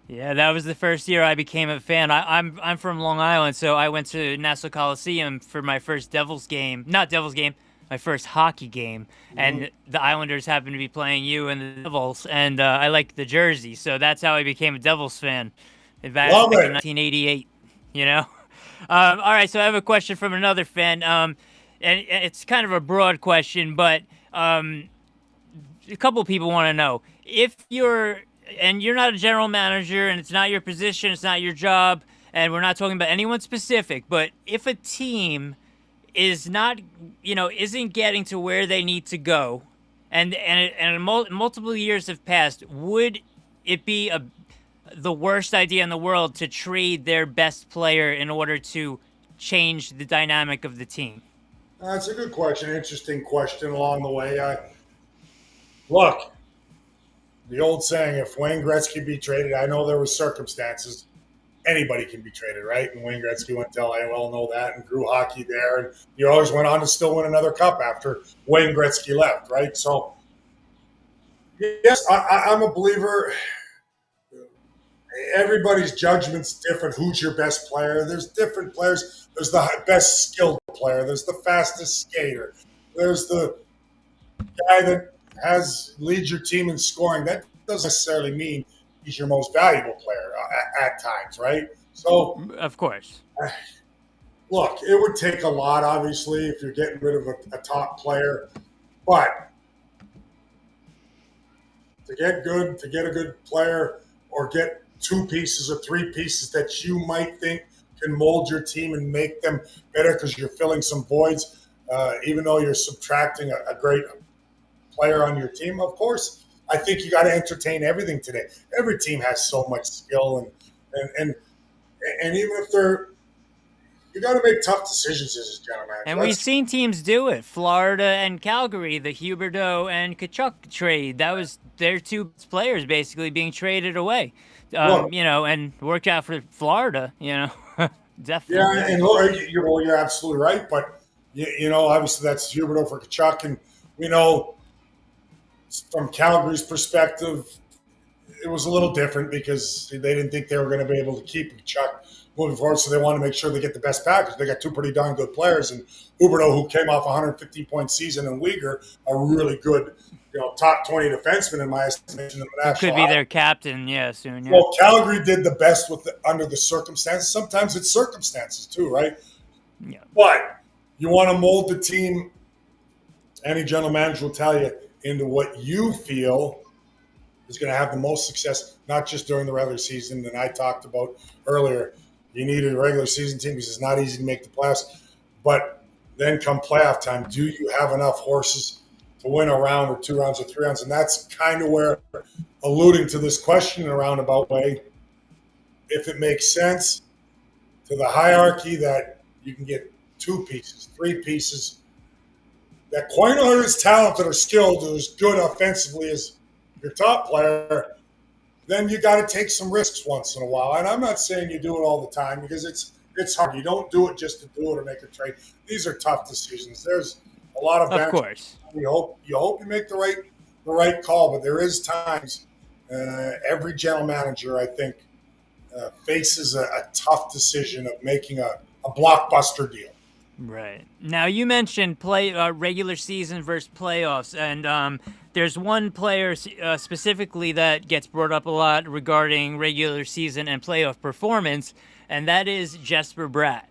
Yeah, that was the first year I became a fan. I'm from Long Island, so I went to Nassau Coliseum for my first Devils game. Not Devils game, my first hockey game. And the Islanders happened to be playing you and the Devils, and I liked the jersey. So that's how I became a Devils fan back in 1988, you know? All right, so I have a question from another fan. And it's kind of a broad question, but a couple people want to know. If you're not a general manager, and it's not your position, it's not your job, and we're not talking about anyone specific, but if a team is not, isn't getting to where they need to go, and multiple years have passed, would it be the worst idea in the world to trade their best player in order to change the dynamic of the team? That's a good question. Interesting question along the way. Look, the old saying, if Wayne Gretzky be traded, I know there were circumstances. Anybody can be traded, right? And Wayne Gretzky went to LA, well know that, and grew hockey there. And he always went on to still win another cup after Wayne Gretzky left, right? So, yes, I'm a believer. Everybody's judgment's different. Who's your best player? There's different players. There's the best skilled player. There's the fastest skater. There's the guy that leads your team in scoring. That doesn't necessarily mean he's your most valuable player at times, right? So, of course, look, it would take a lot, obviously, if you're getting rid of a top player, but to get a good player, or get two pieces or three pieces that you might think can mold your team and make them better because you're filling some voids, even though you're subtracting a great player on your team, of course. I think you got to entertain everything today. Every team has so much skill, and even if you got to make tough decisions as a general manager. And we've seen teams do it. Florida and Calgary, the Huberdeau and Tkachuk trade. That was their two players basically being traded away. And worked out for Florida. Definitely. Yeah, and look, you're absolutely right. But obviously that's Huberdeau for Tkachuk, and we know. From Calgary's perspective, it was a little different because they didn't think they were going to be able to keep Chuck moving forward, so they want to make sure they get the best package. They got two pretty darn good players, and Huberdeau, who came off a 115-point season, and Uyghur, a really good, top 20 defenseman in my estimation. Could be their captain, soon. Yeah. Well, Calgary did the best under the circumstances. Sometimes it's circumstances too, right? Yeah. But you want to mold the team. Any general manager will tell you into what you feel is going to have the most success, not just during the regular season. And I talked about earlier, you need a regular season team because it's not easy to make the playoffs. But then come playoff time, do you have enough horses to win a round or 2 rounds or 3 rounds? And that's kind of where, alluding to this question in a roundabout way, if it makes sense to the hierarchy that you can get 2 pieces, 3 pieces, that quite aren't as talented or skilled or as good offensively as your top player, then you got to take some risks once in a while. And I'm not saying you do it all the time because it's hard. You don't do it just to do it or make a trade. These are tough decisions. There's a lot of Of bench. course. You hope you make the right call, but there is times every general manager I think faces a tough decision of making a blockbuster deal. Right. Now you mentioned play regular season versus playoffs, and there's one player specifically that gets brought up a lot regarding regular season and playoff performance, and that is Jesper Bratt.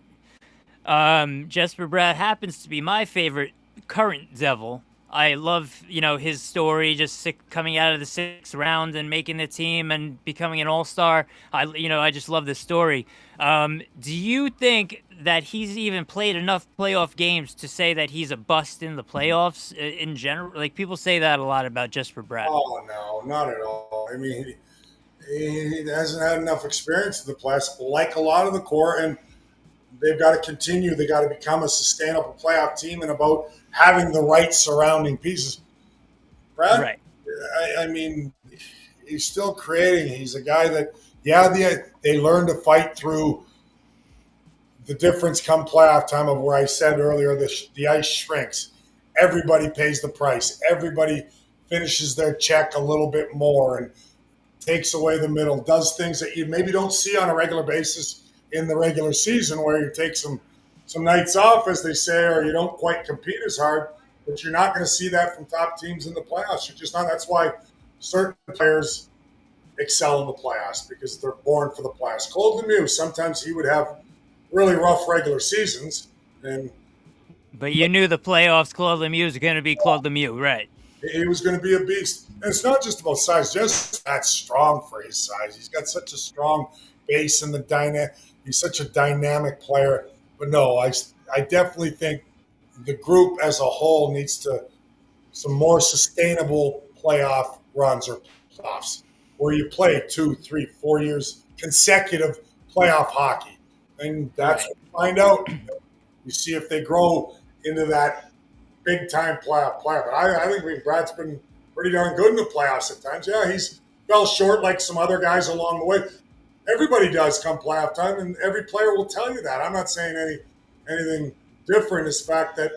Jesper Bratt happens to be my favorite current Devil. I love, his story, just coming out of the sixth round and making the team and becoming an all-star. I just love this story. Do you think that he's even played enough playoff games to say that he's a bust in the playoffs in general? Like, people say that a lot about Jesper Bratt. Oh no, not at all. I mean, he hasn't had enough experience in the playoffs, like a lot of the core, and they've got to continue. They got to become a sustainable playoff team, and about having the right surrounding pieces. Brad, Right. I mean, he's still creating. He's a guy that, they learn to fight through the difference come playoff time of where I said earlier the ice shrinks. Everybody pays the price. Everybody finishes their check a little bit more and takes away the middle, does things that you maybe don't see on a regular basis in the regular season, where you take some nights off, as they say, or you don't quite compete as hard. But you're not going to see that from top teams in the playoffs. You're just not. That's why certain players excel in the playoffs, because they're born for the playoffs. Claude Lemieux, sometimes he would have really rough regular seasons, and But you knew the playoffs, Claude Lemieux is going to be Claude Lemieux, right? he was going to be a beast. And it's not just about size, just that strong for his size. He's got such a strong base in the dynamic. He's such a dynamic player. But no, I definitely think the group as a whole needs to some more sustainable playoff runs or playoffs where you play 2, 3, 4 years consecutive playoff hockey. And that's Right. what you find out. You see if they grow into that big time playoff player. But I think Brad's been pretty darn good in the playoffs at times. Yeah, he's fell short like some other guys along the way. Everybody does come playoff time, and every player will tell you that. I'm not saying anything different. Is the fact that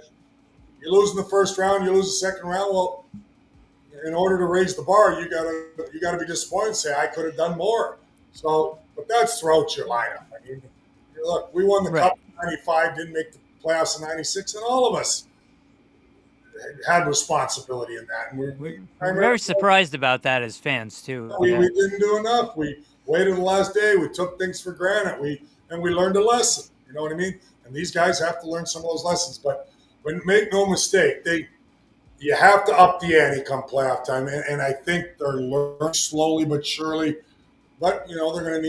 you lose in the first round, you lose the second round. Well, in order to raise the bar, you gotta be disappointed and say I could have done more. So, but that's throughout your lineup. I mean, look, we won the Right. cup in '95, didn't make the playoffs in '96, and all of us had responsibility in that. And We're very surprised about that as fans, too. we, Yeah. we didn't do enough. We waited the last day. We took things for granted. We learned a lesson. You know what I mean? And these guys have to learn some of those lessons. But make no mistake, you have to up the ante come playoff time. And I think they're learning slowly but surely. But they're going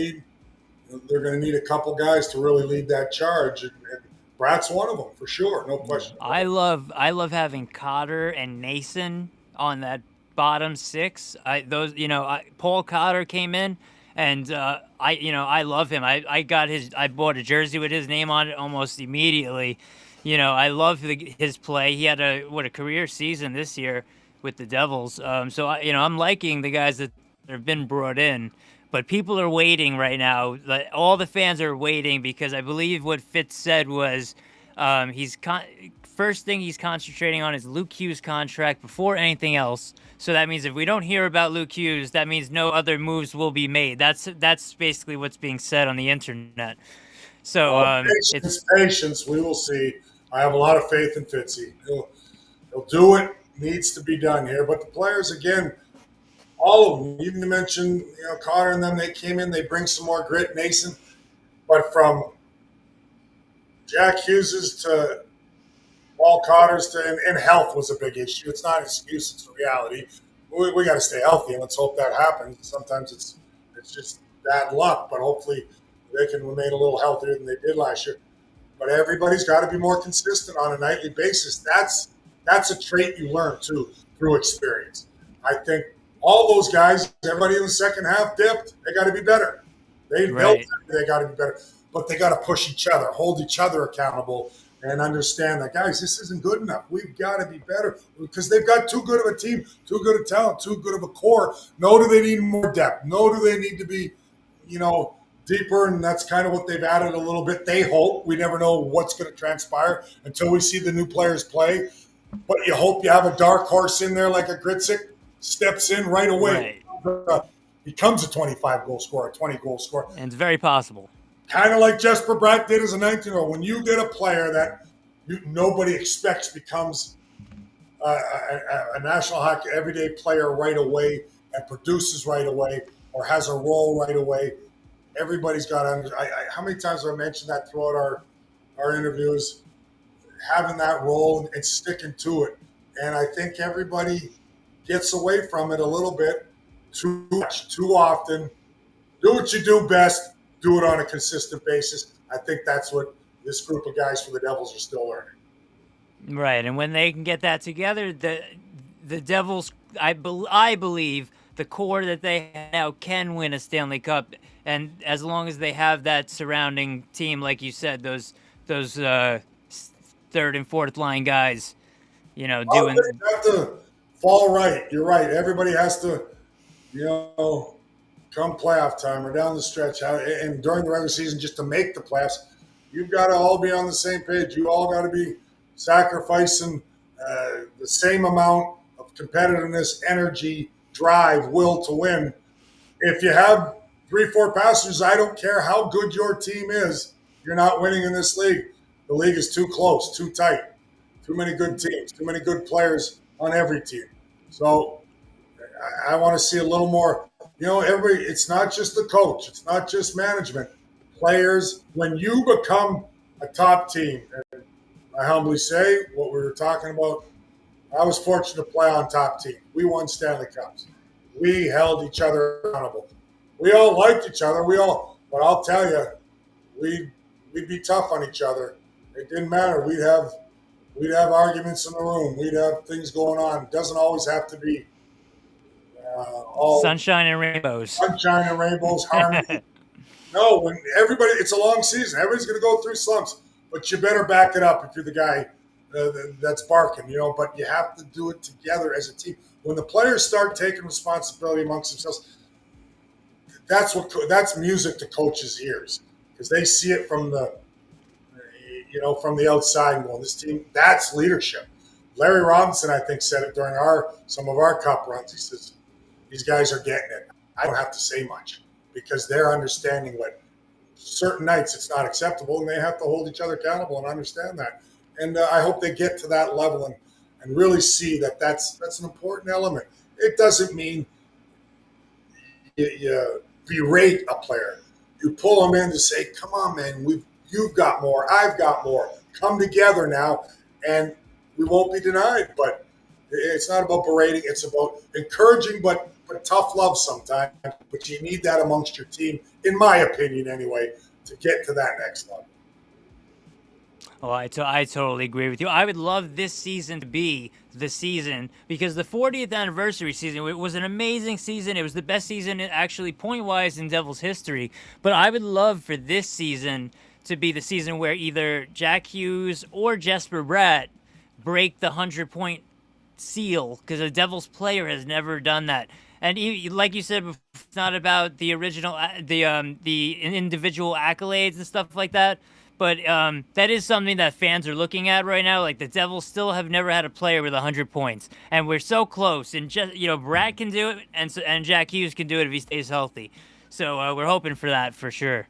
to need a couple guys to really lead that charge. And Brad's one of them for sure, no question. I love having Cotter and Nason on that bottom six. Paul Cotter came in, and I love him. I bought a jersey with his name on it almost immediately. I love his play. He had a career season this year with the Devils. I'm liking the guys that have been brought in. But people are waiting right now. All the fans are waiting because I believe what Fitz said was first thing he's concentrating on is Luke Hughes' contract before anything else. So that means if we don't hear about Luke Hughes, that means no other moves will be made. That's basically what's being said on the internet. So Patience. We will see. I have a lot of faith in Fitzy. He'll do what needs to be done here. But the players, again, all of them, even to mention, Cotter and them, they came in, they bring some more grit, Nason. But from Jack Hughes's to Paul Cotter's and health was a big issue. It's not an excuse, it's a reality. We got to stay healthy, and let's hope that happens. Sometimes it's just bad luck, but hopefully they can remain a little healthier than they did last year. But everybody's got to be more consistent on a nightly basis. That's a trait you learn too through experience. I think all those guys, everybody in the second half dipped. They got to be better. They got to be better, but they got to push each other, hold each other accountable, and understand that, guys, this isn't good enough. We've got to be better because they've got too good of a team, too good of talent, too good of a core. No, do they need more depth? No, do they need to be, you know, deeper? And that's kind of what they've added a little bit. They hope. We never know what's going to transpire until we see the new players play. But you hope you have a dark horse in there like a Gritzik, steps in right away, Right. becomes a 25 goal scorer, a 20 goal scorer. And it's very possible. Kind of like Jesper Bratt did as a 19-year-old. When you get a player that nobody expects becomes a National Hockey everyday player right away and produces right away or has a role right away, everybody's got to. How many times have I mentioned that throughout our interviews? Having that role and sticking to it. And I think everybody gets away from it a little bit too much, too often. Do what you do best. Do it on a consistent basis. I think that's what this group of guys for the Devils are still learning. Right, and when they can get that together, the Devils, I believe, the core that they have now can win a Stanley Cup, and as long as they have that surrounding team, like you said, those third and fourth line guys, doing. Things have to fall right. You're right. Everybody has to, you know, come playoff time or down the stretch, and during the regular season, just to make the playoffs, you've got to all be on the same page. You all got to be sacrificing the same amount of competitiveness, energy, drive, will to win. If you have 3-4 passengers, I don't care how good your team is, you're not winning in this league. The league is too close, too tight, too many good teams, too many good players on every team. So I want to see a little more. It's not just the coach, it's not just management. Players, when you become a top team, and I humbly say what we were talking about, I was fortunate to play on top team. We won Stanley Cups. We held each other accountable. We all liked each other. But I'll tell you, we'd be tough on each other. It didn't matter. We'd have arguments in the room. We'd have things going on. It doesn't always have to be all Sunshine and rainbows. Sunshine and rainbows, harmony. No, when it's a long season. Everybody's going to go through slumps, but you better back it up if you're the guy that's barking, But you have to do it together as a team. When the players start taking responsibility amongst themselves, that's music to coaches' ears because they see it from the outside and going, this team, that's leadership. Larry Robinson, I think, said it during some of our cup runs. He says, these guys are getting it. I don't have to say much because they're understanding what certain nights it's not acceptable, and they have to hold each other accountable and understand that. And I hope they get to that level and really see that that's an important element. It doesn't mean you berate a player. You pull them in to say, come on, man, you've got more, I've got more. Come together now, and we won't be denied. But it's not about berating. It's about encouraging, but tough love sometimes. But you need that amongst your team, in my opinion anyway, to get to that next level. Oh, I totally agree with you. I would love this season to be the season because the 40th anniversary season, it was an amazing season. It was the best season actually point-wise in Devils history. But I would love for this season to be the season where either Jack Hughes or Jesper Bratt break the 100-point seal because a Devils player has never done that. And like you said before, it's not about the original, the individual accolades and stuff like that. But that is something that fans are looking at right now. Like the Devils still have never had a player with 100 points, and we're so close. And Brad can do it, and Jack Hughes can do it if he stays healthy. So we're hoping for that for sure.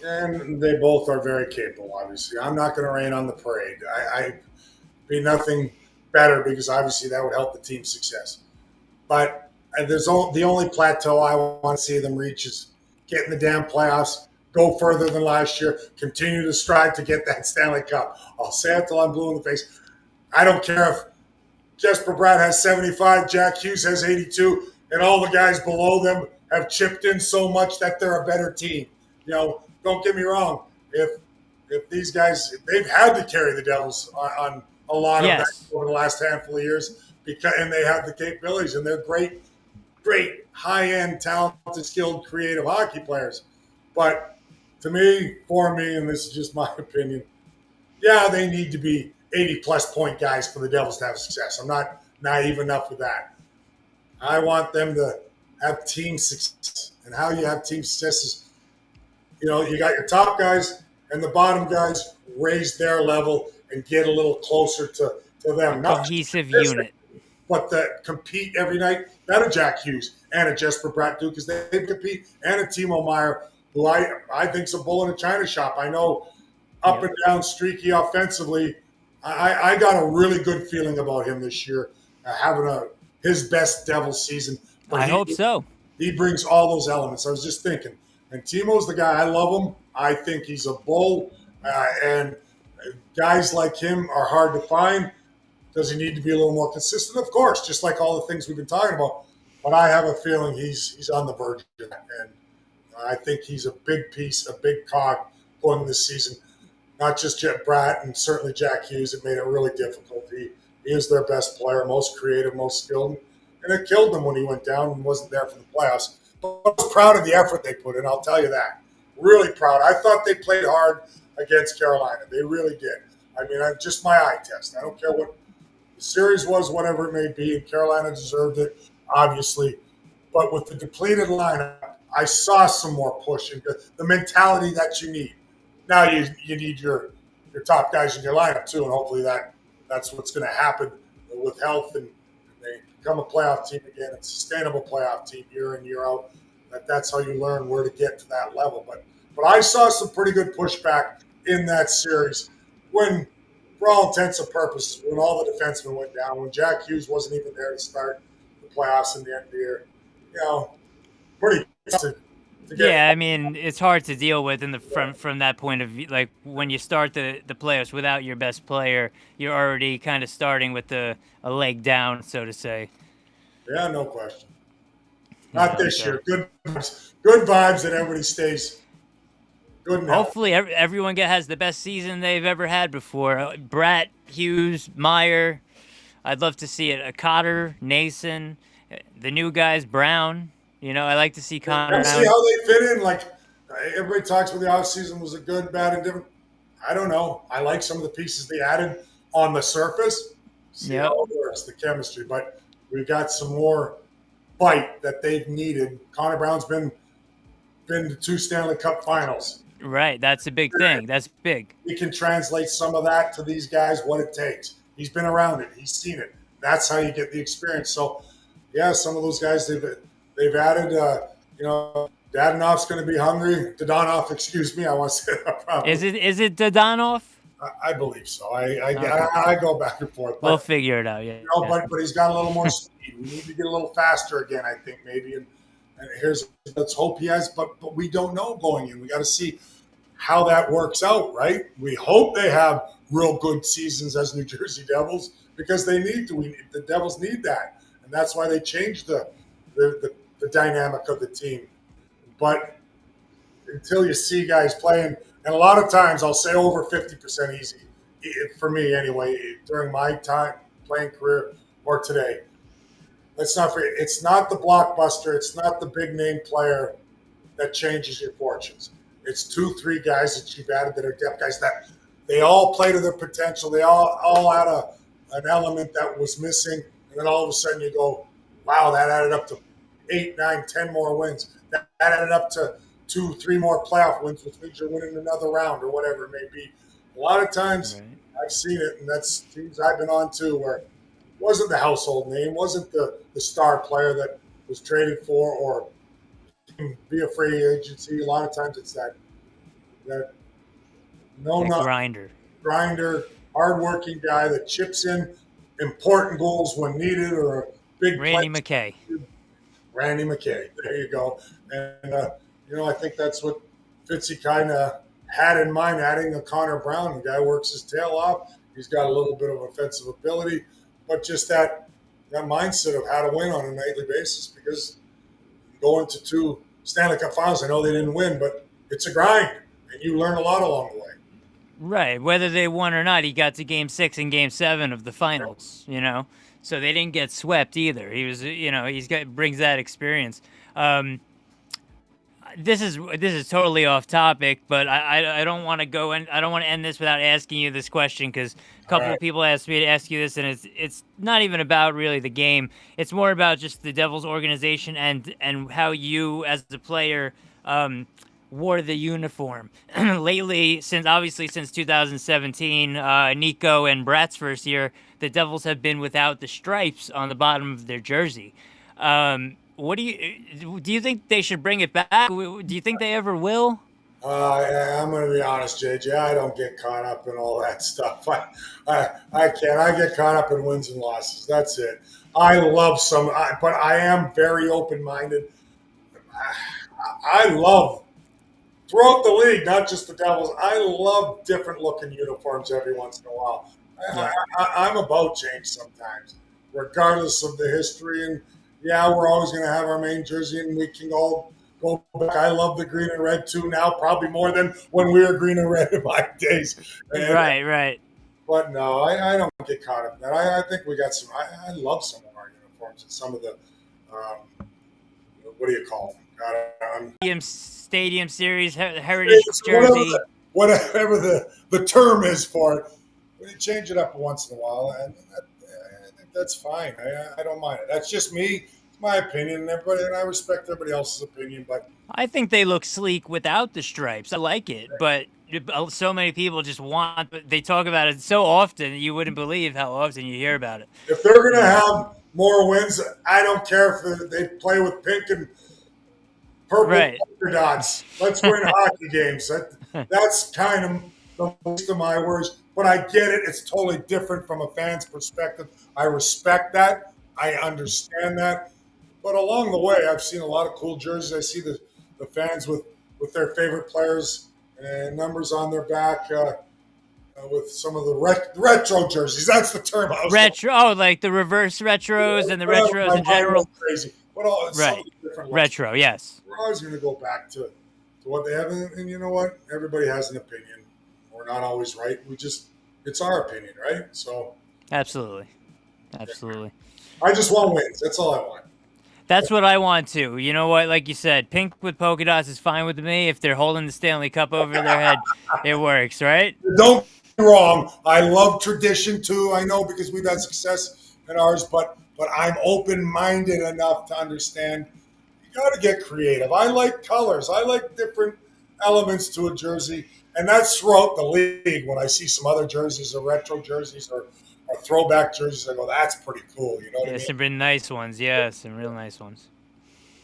And they both are very capable. Obviously, I'm not going to rain on the parade. I'd be nothing better because obviously that would help the team's success. But the only plateau I want to see them reach is getting the damn playoffs. Go further than last year, continue to strive to get that Stanley Cup. I'll say it till I'm blue in the face. I don't care if Jesper Bratt has 75, Jack Hughes has 82, and all the guys below them have chipped in so much that they're a better team. Don't get me wrong. If these guys, they've had to carry the Devils on a lot of that over the last handful of years, and they have the capabilities, and they're great, high-end, talented, skilled, creative hockey players. But for me, and this is just my opinion, Yeah, they need to be 80-plus point guys for the Devils to have success. I'm not naive enough with that. I want them to have team success. And how you have team success is, you got your top guys and the bottom guys raise their level and get a little closer to A them. Not cohesive just unit. but that compete every night. That a Jack Hughes and a Jesper Bratt do because they compete, and a Timo Meyer, who I think's a bull in a china shop. I know up Yep. and down streaky offensively. I got a really good feeling about him this year, having his best Devils season. But I hope so. he brings all those elements. I was just thinking, and Timo's the guy. I love him. I think he's a bull, and guys like him are hard to find. Does he need to be a little more consistent? Of course, just like all the things we've been talking about. But I have a feeling he's on the verge of that, and I think he's a big piece, a big cog going this season. Not just Jet Bratt and certainly Jack Hughes. It made it really difficult. He is their best player, most creative, most skilled, and it killed him when he went down and wasn't there for the playoffs. But I was proud of the effort they put in. I'll tell you that. Really proud. I thought they played hard against Carolina. They really did. I mean, just my eye test. I don't care what the series was, whatever it may be, and Carolina deserved it, obviously. But with the depleted lineup, I saw some more push and the mentality that you need. Now you need your top guys in your lineup too, and hopefully that's what's going to happen with health and they become a playoff team again, a sustainable playoff team year in year out. That's how you learn where to get to that level. But I saw some pretty good pushback in that series when, for all intents and purposes, when all the defensemen went down, when Jack Hughes wasn't even there to start the playoffs in the end of the year, pretty tough to get. Yeah, I mean, it's hard to deal with in the from that point of view. Like when you start the playoffs without your best player, you're already kind of starting with a leg down, so to say. Yeah, no question. Not this So year. Good vibes, and everybody stays good now. hopefully everyone has the best season they've ever had before. Bratt, Hughes, Meyer. I'd love to see it. Cotter, Nason, the new guys, Brown. I like to see Connor. And see how they fit in. Like everybody talks about the offseason was a good, bad, and different. I don't know. I like some of the pieces they added on the surface. See how it works, the chemistry. But we've got some more bite that they've needed. Connor Brown's been to 2 Stanley Cup finals. Right, that's a big thing. That's big. He can translate some of that to these guys, what it takes. He's been around it. He's seen it. That's how you get the experience. So, yeah, some of those guys they've added. Dadonoff's going to be hungry. Dadonov, excuse me. I want to say that probably. Is it Dadonov? I believe so. I go back and forth. But, we'll figure it out. Yeah. But he's got a little more speed. We need to get a little faster again. I think maybe. And let's hope he has. But we don't know going in. We got to see how that works out, right? We hope they have real good seasons as New Jersey Devils because they need to. The Devils need that, and that's why they changed the dynamic of the team. But until you see guys playing, and a lot of times I'll say over 50% easy, for me anyway, during my time playing career or today. Let's not forget, it's not the blockbuster, it's not the big name player that changes your fortunes. It's 2-3 guys that you've added that are depth guys that they all play to their potential. They all had an element that was missing, and then all of a sudden you go, wow, that added up to 8, 9, 10 more wins. That added up to 2-3 more playoff wins, which means you're winning another round or whatever it may be. A lot of times I've seen it, and that's teams I've been on too, where it wasn't the household name, wasn't the star player that was traded for or be a free agency. A lot of times it's that grinder, hardworking guy that chips in important goals when needed or a big Randy McKay. Randy McKay. There you go. And, I think that's what Fitzy kind of had in mind, adding a Connor Brown. The guy works his tail off. He's got a little bit of offensive ability, but just that mindset of how to win on a nightly basis because going to 2 Stanley Cup finals, I know they didn't win, but it's a grind, and you learn a lot along the way. Right. Whether they won or not, he got to Game 6 and Game 7 of the finals, So they didn't get swept either. He was, brings that experience. this is totally off topic, but I don't want to go and I don't want to end this without asking you this question because a All couple right. of people asked me to ask you this, and it's not even about really the game. It's more about just the Devils organization and how you as a player um, wore the uniform lately. Since 2017, Nico and Brat's first year, the Devils have been without the stripes on the bottom of their jersey. What do you think they should bring it back? Do you think they ever will? Yeah, I'm going to be honest, JJ. I don't get caught up in all that stuff. I can't. I get caught up in wins and losses. That's it. I love but I am very open minded. I love throughout the league, not just the Devils. I love different looking uniforms every once in a while. Yeah. I'm about change sometimes, regardless of the history. And yeah, we're always going to have our main jersey, and we can all go back. I love the green and red too now, probably more than when we were green and red in my days. And, Right, right. but no, I don't get caught up in that. I think we got some. I love some of our uniforms and some of the what do you call them? God, Stadium Series Heritage it's jersey. whatever the term is for it. We change it up once in a while, and I think that's fine. I don't mind it. That's just me. It's my opinion, and everybody, and I respect everybody else's opinion. But I think they look sleek without the stripes. I like it, but so many people just want. They talk about it so often you wouldn't believe how often you hear about it. if they're going You to know. have more wins, I don't care if they play with pink and purple Right. polka dots. Let's win hockey games. That's kind of the least of my worries. But I get it. It's totally different from a fan's perspective. I respect that. I understand that. But along the way, I've seen a lot of cool jerseys. I see the fans with their favorite players and numbers on their back with some of the retro jerseys. That's the term I was looking Retro, oh, like the reverse retros and the for. retros My in mind general. went crazy. But some of Right. the different looks. Retro, yes. We're always going to go back to what they have. And you know what? Everybody has an opinion. We're not always right. It's our opinion, right? So Absolutely. Absolutely. I just want wins. That's all I want. That's what I want too. You know what? Like you said, pink with polka dots is fine with me. If they're holding the Stanley Cup over their head, it works, right? Don't get me wrong. I love tradition too. I know because we've had success in ours, but I'm open minded enough to understand you got to get creative. I like colors. I like different elements to a jersey, and that's throughout the league. When I see some other jerseys or retro jerseys or throwback jerseys, I go, "That's pretty cool." You know what I Yeah, mean? some really nice ones. Yeah, some real nice ones.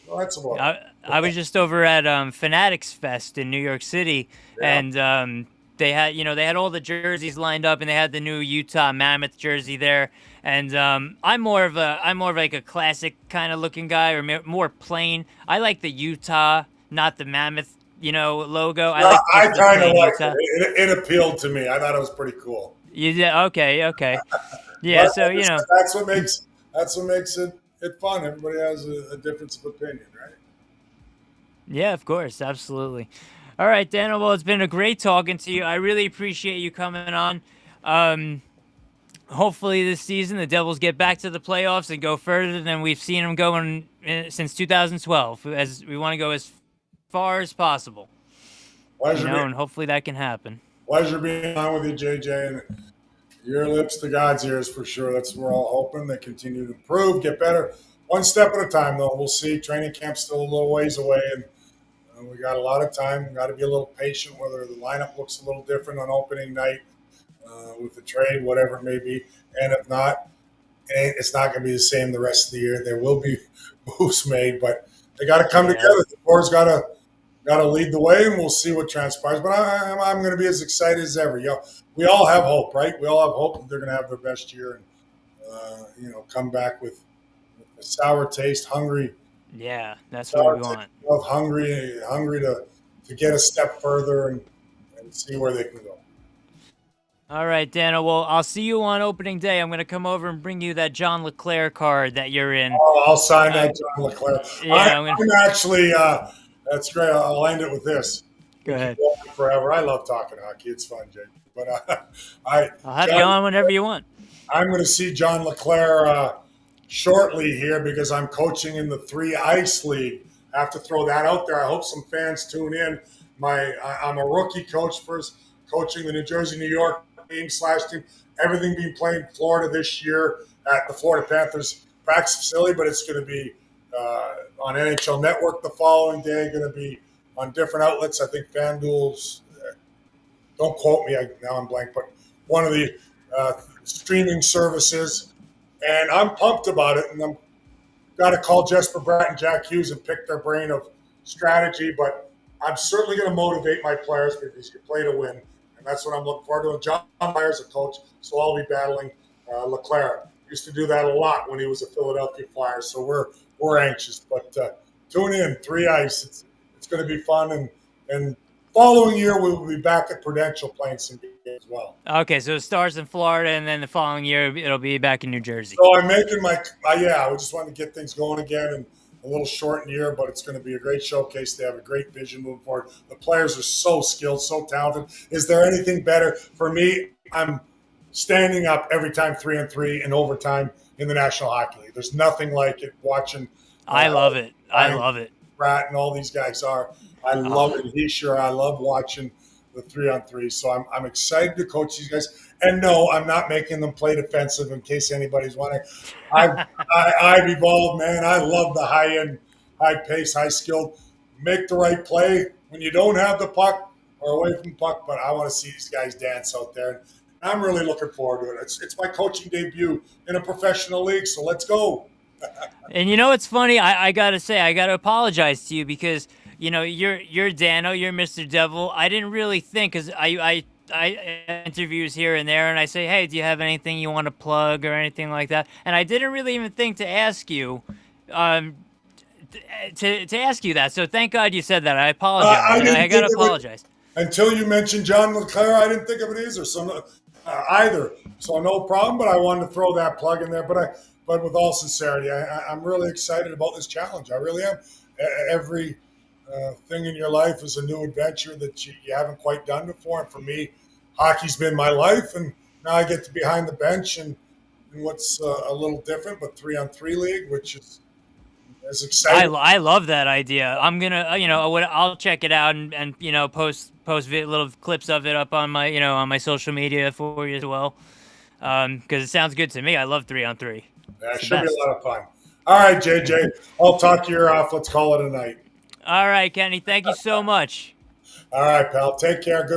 Well, that's about I was just over at Fanatics Fest in New York City, yeah. and they had all the jerseys lined up, and they had the new Utah Mammoth jersey there. And I'm more of like a classic kind of looking guy, or more plain. I like the Utah, not the Mammoth, logo. I like I just the kind of plain liked Utah. it. It appealed to me. I thought it was pretty cool. You did okay, okay, yeah. But So that's what makes it fun. Everybody has a difference of opinion, right? yeah, of course, absolutely. All right, Daniel. Well, it's been a great talking to you. I really appreciate you coming on. Um, Hopefully this season the Devils get back to the playoffs and go further than we've seen them going since 2012. As we want to go as far as possible, Pleasure being and hopefully that can happen. pleasure being on with you, JJ. And your lips to God's ears for sure. That's what we're all hoping. They continue to improve, get better, one step at a time. Though we'll see. Training camp's still a little ways away, and we got a lot of time. We got to be a little patient. Whether the lineup looks a little different on opening night with the trade, whatever it may be, and if not, it's not going to be the same the rest of the year. There will be moves made, but they got to come Yeah, together. The board's got to lead the way, and we'll see what transpires. But I'm going to be as excited as ever. We all have hope, right? We all have hope that they're going to have their best year and come back with a sour taste, hungry, yeah, that's what sour we taste, want. hungry to get a step further and see where they can go. All right, Daniel. Well, I'll see you on opening day. I'm gonna come over and bring you that John LeClaire card that you're in. I'll sign Uh, that, John LeClaire. yeah, I'm gonna I'm actually. That's great. I'll end it with this. go We can ahead. go on forever. I love talking hockey. It's fun, Jake. But I'll have you John, on whenever you want. I'm going to see John LeClaire shortly here because I'm coaching in the 3 Ice League have to throw that out there. I hope some fans tune in. I'm a rookie coach, first coaching the New Jersey, New York team. Everything being played in Florida this year at the Florida Panthers practice facility, but it's going to be on NHL Network the following day. Going to be on different outlets. I think FanDuel's. Don't quote me. Now I'm blank, but one of the streaming services, and I'm pumped about it. And I'm got to call Jesper Bratt and Jack Hughes and pick their brain of strategy. But I'm certainly going to motivate my players because you play to win, and that's what I'm looking forward to. And John Meyer's a coach, so I'll be battling Leclerc. Used to do that a lot when he was a Philadelphia Flyer, so we're anxious. But tune in, 3 Ice. It's going to be fun, and following year we will be back at Prudential playing some games as well. Okay, so it starts in Florida, and then the following year it'll be back in New Jersey. So I'm making I just want to get things going again, and a little shortened year, but it's going to be a great showcase. They have a great vision moving forward. The players are so skilled, so talented. Is there anything better for me? I'm standing up every time 3-on-3 in overtime in the National Hockey League. There's nothing like it. Watching, I love it. I love it. Pratt and all these guys are. I love it. I love watching the 3-on-3. So I'm excited to coach these guys. And no, I'm not making them play defensive in case anybody's wondering. I've evolved, man. I love the high end, high pace, high skilled. Make the right play when you don't have the puck or away from the puck. But I want to see these guys dance out there. I'm really looking forward to it. It's my coaching debut in a professional league, so let's go. And you know what's funny? I gotta say, I gotta apologize to you because you're Dano, you're Mr. Devil. I didn't really think because I interviews here and there, and I say, hey, do you have anything you want to plug or anything like that? And I didn't really even think to ask you, to ask you that. So thank God you said that. I apologize. I gotta apologize. Until you mentioned John Leclerc, I didn't think of it either. So no problem. But I wanted to throw that plug in there. But with all sincerity, I'm really excited about this challenge. I really am. Every thing in your life is a new adventure that you haven't quite done before. And for me, hockey's been my life, and now I get to be behind the bench and what's a little different, but 3-on-3 league, which is exciting. I love that idea. I'm gonna, I'll check it out and post little clips of it up on my, on my social media for you as well, because it sounds good to me. I love 3-on-3. Yeah, it should be a lot of fun. All right, JJ, I'll talk your ear off. Let's call it a night. All right, Kenny. Thank you so much. All right, pal. Take care. Good.